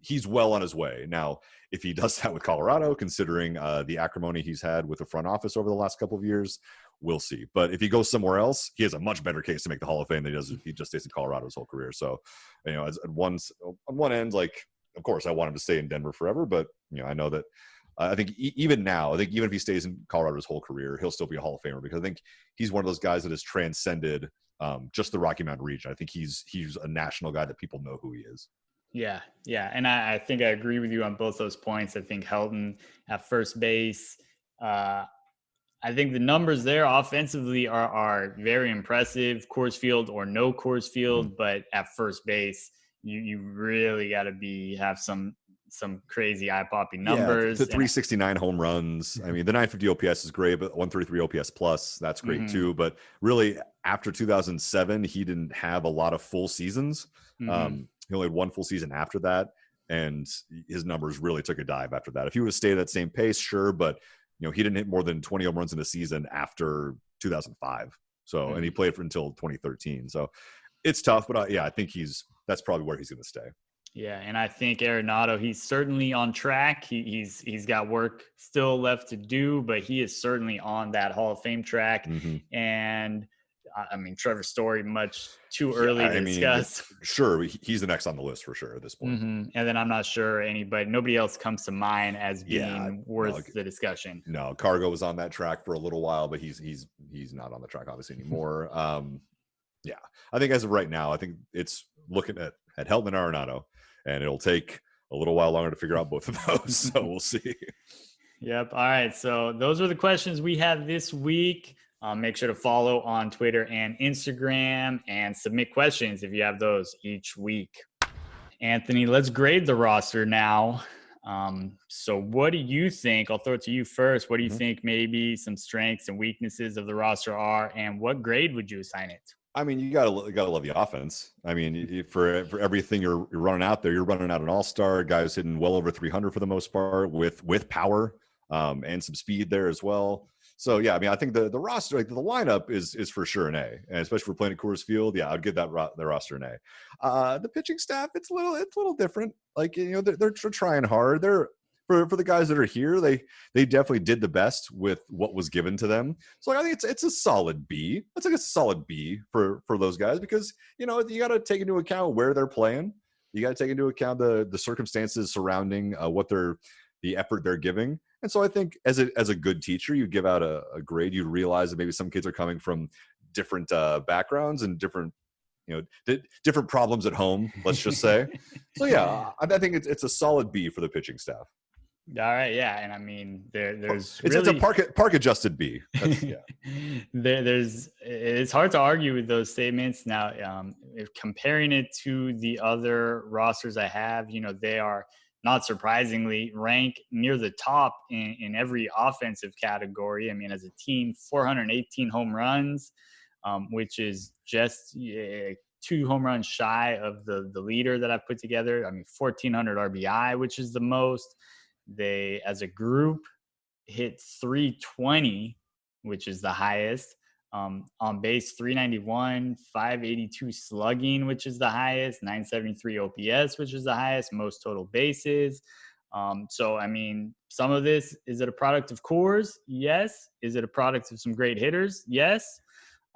He's well on his way. Now, if he does that with Colorado, considering the acrimony he's had with the front office over the last couple of years, we'll see. But if he goes somewhere else, he has a much better case to make the Hall of Fame than he does if he just stays in Colorado his whole career. So, on one end, like, of course, I want him to stay in Denver forever. But, I know that I think even now, even if he stays in Colorado his whole career, he'll still be a Hall of Famer, because I think he's one of those guys that has transcended just the Rocky Mountain region. I think he's a national guy that people know who he is. Yeah. And I think I agree with you on both those points. I think Helton at first base, I think the numbers there offensively are very impressive. Coors Field or no Coors Field, mm-hmm. But at first base, you really got to have some crazy eye-popping numbers. The 369 home runs. I mean, the 950 OPS is great, but 133 OPS plus, that's great mm-hmm. too. But really, after 2007, he didn't have a lot of full seasons. Mm-hmm. He only had 1 full season after that, and his numbers really took a dive after that. If he would have stayed at that same pace, sure, but he didn't hit more than 20 home runs in a season after 2005. So, mm-hmm. and he played until 2013. So, it's tough, but I think that's probably where he's going to stay. Yeah, and I think Arenado, he's certainly on track. He's got work still left to do, but he is certainly on that Hall of Fame track. Mm-hmm. And I mean, Trevor Story, much too early to discuss. Sure, he's the next on the list for sure at this point. Mm-hmm. And then I'm not sure nobody else comes to mind as being worth the discussion. No, Cargo was on that track for a little while, but he's not on the track obviously anymore. Yeah, I think as of right now, I think it's looking at Helton and Arenado, and it'll take a little while longer to figure out both of those. So we'll see. Yep. All right. So those are the questions we had this week. Make sure to follow on Twitter and Instagram and submit questions if you have those each week. Anthony, let's grade the roster now. So what do you think? I'll throw it to you first. What do you mm-hmm. think maybe some strengths and weaknesses of the roster are, and what grade would you assign it? I mean, you gotta love the offense. I mean, for everything you're running out there, you're running out an all-star, guys hitting well over 300 for the most part with power and some speed there as well. So yeah, I mean, I think the roster, like the lineup, is for sure an A, and especially for playing at Coors Field, yeah, I'd give the roster an A. The pitching staff, it's a little different. Like they're trying hard. They're for the guys that are here, they definitely did the best with what was given to them. So like, I think it's a solid B. It's like a solid B for those guys because you got to take into account where they're playing. You got to take into account the circumstances surrounding the effort they're giving. And so I think as a good teacher, you give out a grade. You realize that maybe some kids are coming from different backgrounds and different different problems at home. Let's just say. So yeah, I think it's a solid B for the pitching staff. All right, yeah, and I mean there's it's really a park adjusted B. Yeah. It's hard to argue with those statements. Now, if comparing it to the other rosters I have, they are not surprisingly ranked near the top in every offensive category. I mean, as a team, 418 home runs, which is just 2 home runs shy of the leader that I've put together. I mean, 1,400 RBI, which is the most. They, as a group, hit 320, which is the highest. On base, 391, 582 slugging, which is the highest, 973 OPS, which is the highest, most total bases. So, I mean, some of this, is it a product of Coors? Yes. Is it a product of some great hitters? Yes.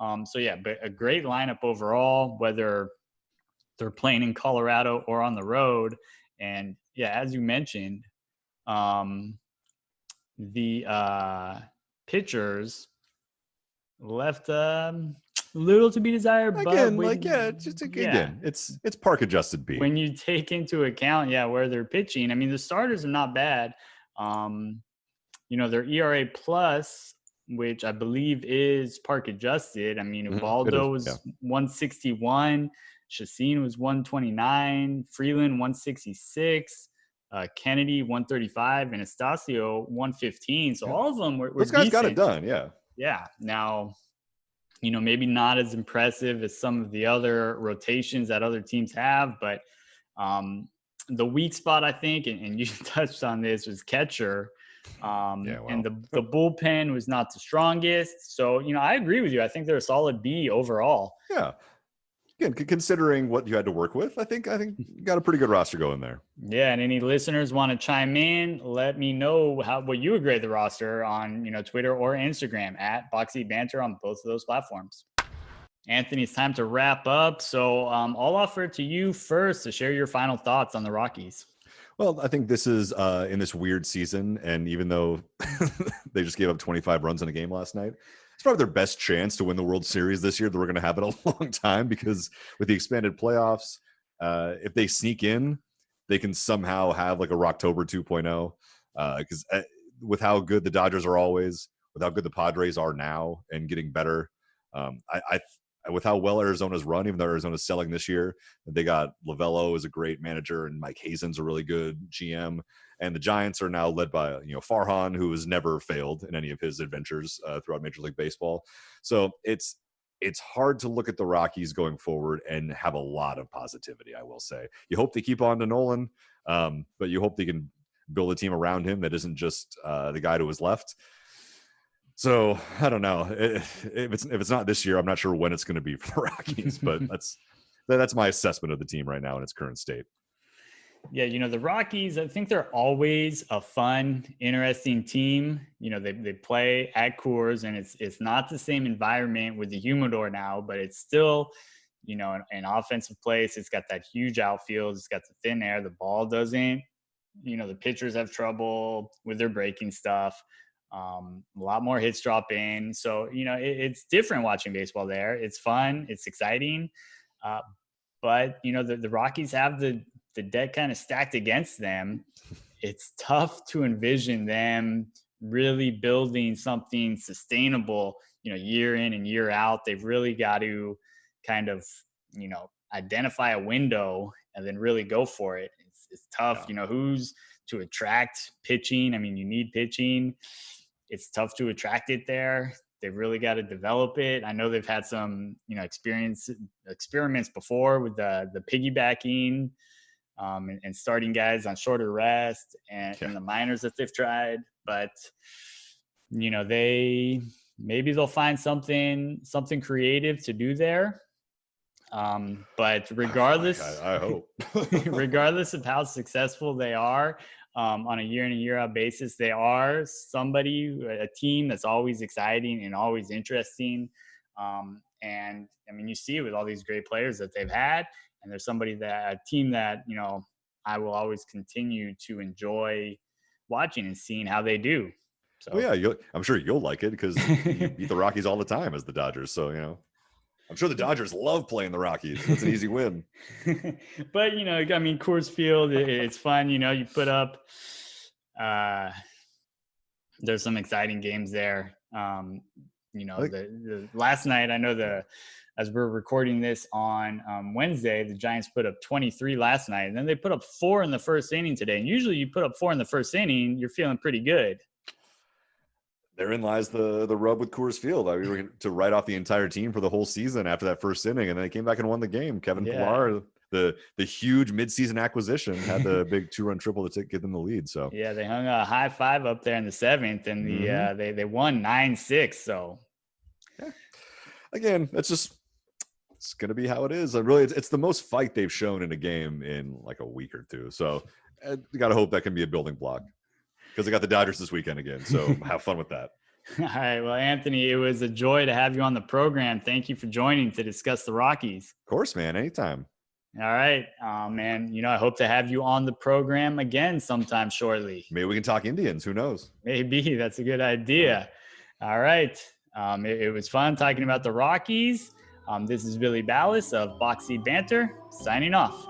So, yeah, but a great lineup overall, whether they're playing in Colorado or on the road. And, yeah, as you mentioned, the pitchers left little to be desired. Again, but again, it's park adjusted B. When you take into account, where they're pitching, I mean, the starters are not bad. Their ERA plus, which I believe is park adjusted. I mean, Ubaldo was 161, Chacin was 129, Freeland 166. Kennedy 135 and Estacio 115. So all of them were those guys decent. Got it done. Yeah. Yeah. Now, maybe not as impressive as some of the other rotations that other teams have, but the weak spot, I think, and you touched on this, was catcher. And the bullpen was not the strongest. So, I agree with you. I think they're a solid B overall. Yeah. Again, considering what you had to work with, I think you got a pretty good roster going there. Yeah, and any listeners want to chime in, let me know what you would grade the roster on Twitter or Instagram at Boxy Banter on both of those platforms. Anthony, it's time to wrap up. So I'll offer it to you first to share your final thoughts on the Rockies. Well, I think this is in this weird season, and even though they just gave up 25 runs in a game last night, it's probably their best chance to win the World Series this year that we're going to have in a long time, because with the expanded playoffs, if they sneak in, they can somehow have like a Rocktober 2.0, because with how good the Dodgers are always, with how good the Padres are now and getting better, with how well Arizona's run, even though Arizona's selling this year, they got Lovello is a great manager and Mike Hazen's a really good GM. And the Giants are now led by, Farhan, who has never failed in any of his adventures throughout Major League Baseball. So it's hard to look at the Rockies going forward and have a lot of positivity, I will say. You hope they keep on to Nolan, but you hope they can build a team around him that isn't just the guy who was left. So I don't know if it's not this year. I'm not sure when it's going to be for the Rockies, but that's my assessment of the team right now in its current state. Yeah, the Rockies, I think they're always a fun, interesting team. They play at Coors, and it's not the same environment with the humidor now, but it's still, an offensive place. It's got that huge outfield. It's got the thin air. The ball doesn't. The pitchers have trouble with their breaking stuff. A lot more hits drop in. So, it's different watching baseball there. It's fun. It's exciting. But, the Rockies have the deck kind of stacked against them. It's tough to envision them really building something sustainable, year in and year out. They've really got to kind of, identify a window and then really go for it. It's tough, who's to attract pitching. I mean, you need pitching. It's tough to attract it there. They've really got to develop it. I know they've had some, experiments before with the piggybacking and starting guys on shorter rest and the minors that they've tried. But maybe they'll find something creative to do there. But regardless, I hope. regardless of how successful they are on a year in and year out basis, they are a team that's always exciting and always interesting. And I mean, you see it with all these great players that they've had, and there's a team that, I will always continue to enjoy watching and seeing how they do. So, well, yeah, I'm sure you'll like it because you beat the Rockies all the time as the Dodgers. So, I'm sure the Dodgers love playing the Rockies. It's an easy win. But, I mean, Coors Field, it's fun. You put up, there's some exciting games there. The last night, I know as we're recording this on Wednesday, the Giants put up 23 last night, and then they put up 4 in the first inning today. And usually you put up 4 in the first inning, you're feeling pretty good. Therein lies the rub with Coors Field. We were to write off the entire team for the whole season after that first inning, and then they came back and won the game. Kevin Pillar, the huge midseason acquisition, had the big 2-run triple to give them the lead. So yeah, they hung a high 5 up there in the 7th, and they won 9-6. So yeah, again, it's going to be how it is. It's the most fight they've shown in a game in like a week or two. So you got to hope that can be a building block, because they got the Dodgers this weekend again. So have fun with that. All right. Well, Anthony, it was a joy to have you on the program. Thank you for joining to discuss the Rockies. Of course, man. Anytime. All right. Man, I hope to have you on the program again sometime shortly. Maybe we can talk Indians. Who knows? Maybe. That's a good idea. All right. It was fun talking about the Rockies. This is Billy Ballas of Box Seat Banter, signing off.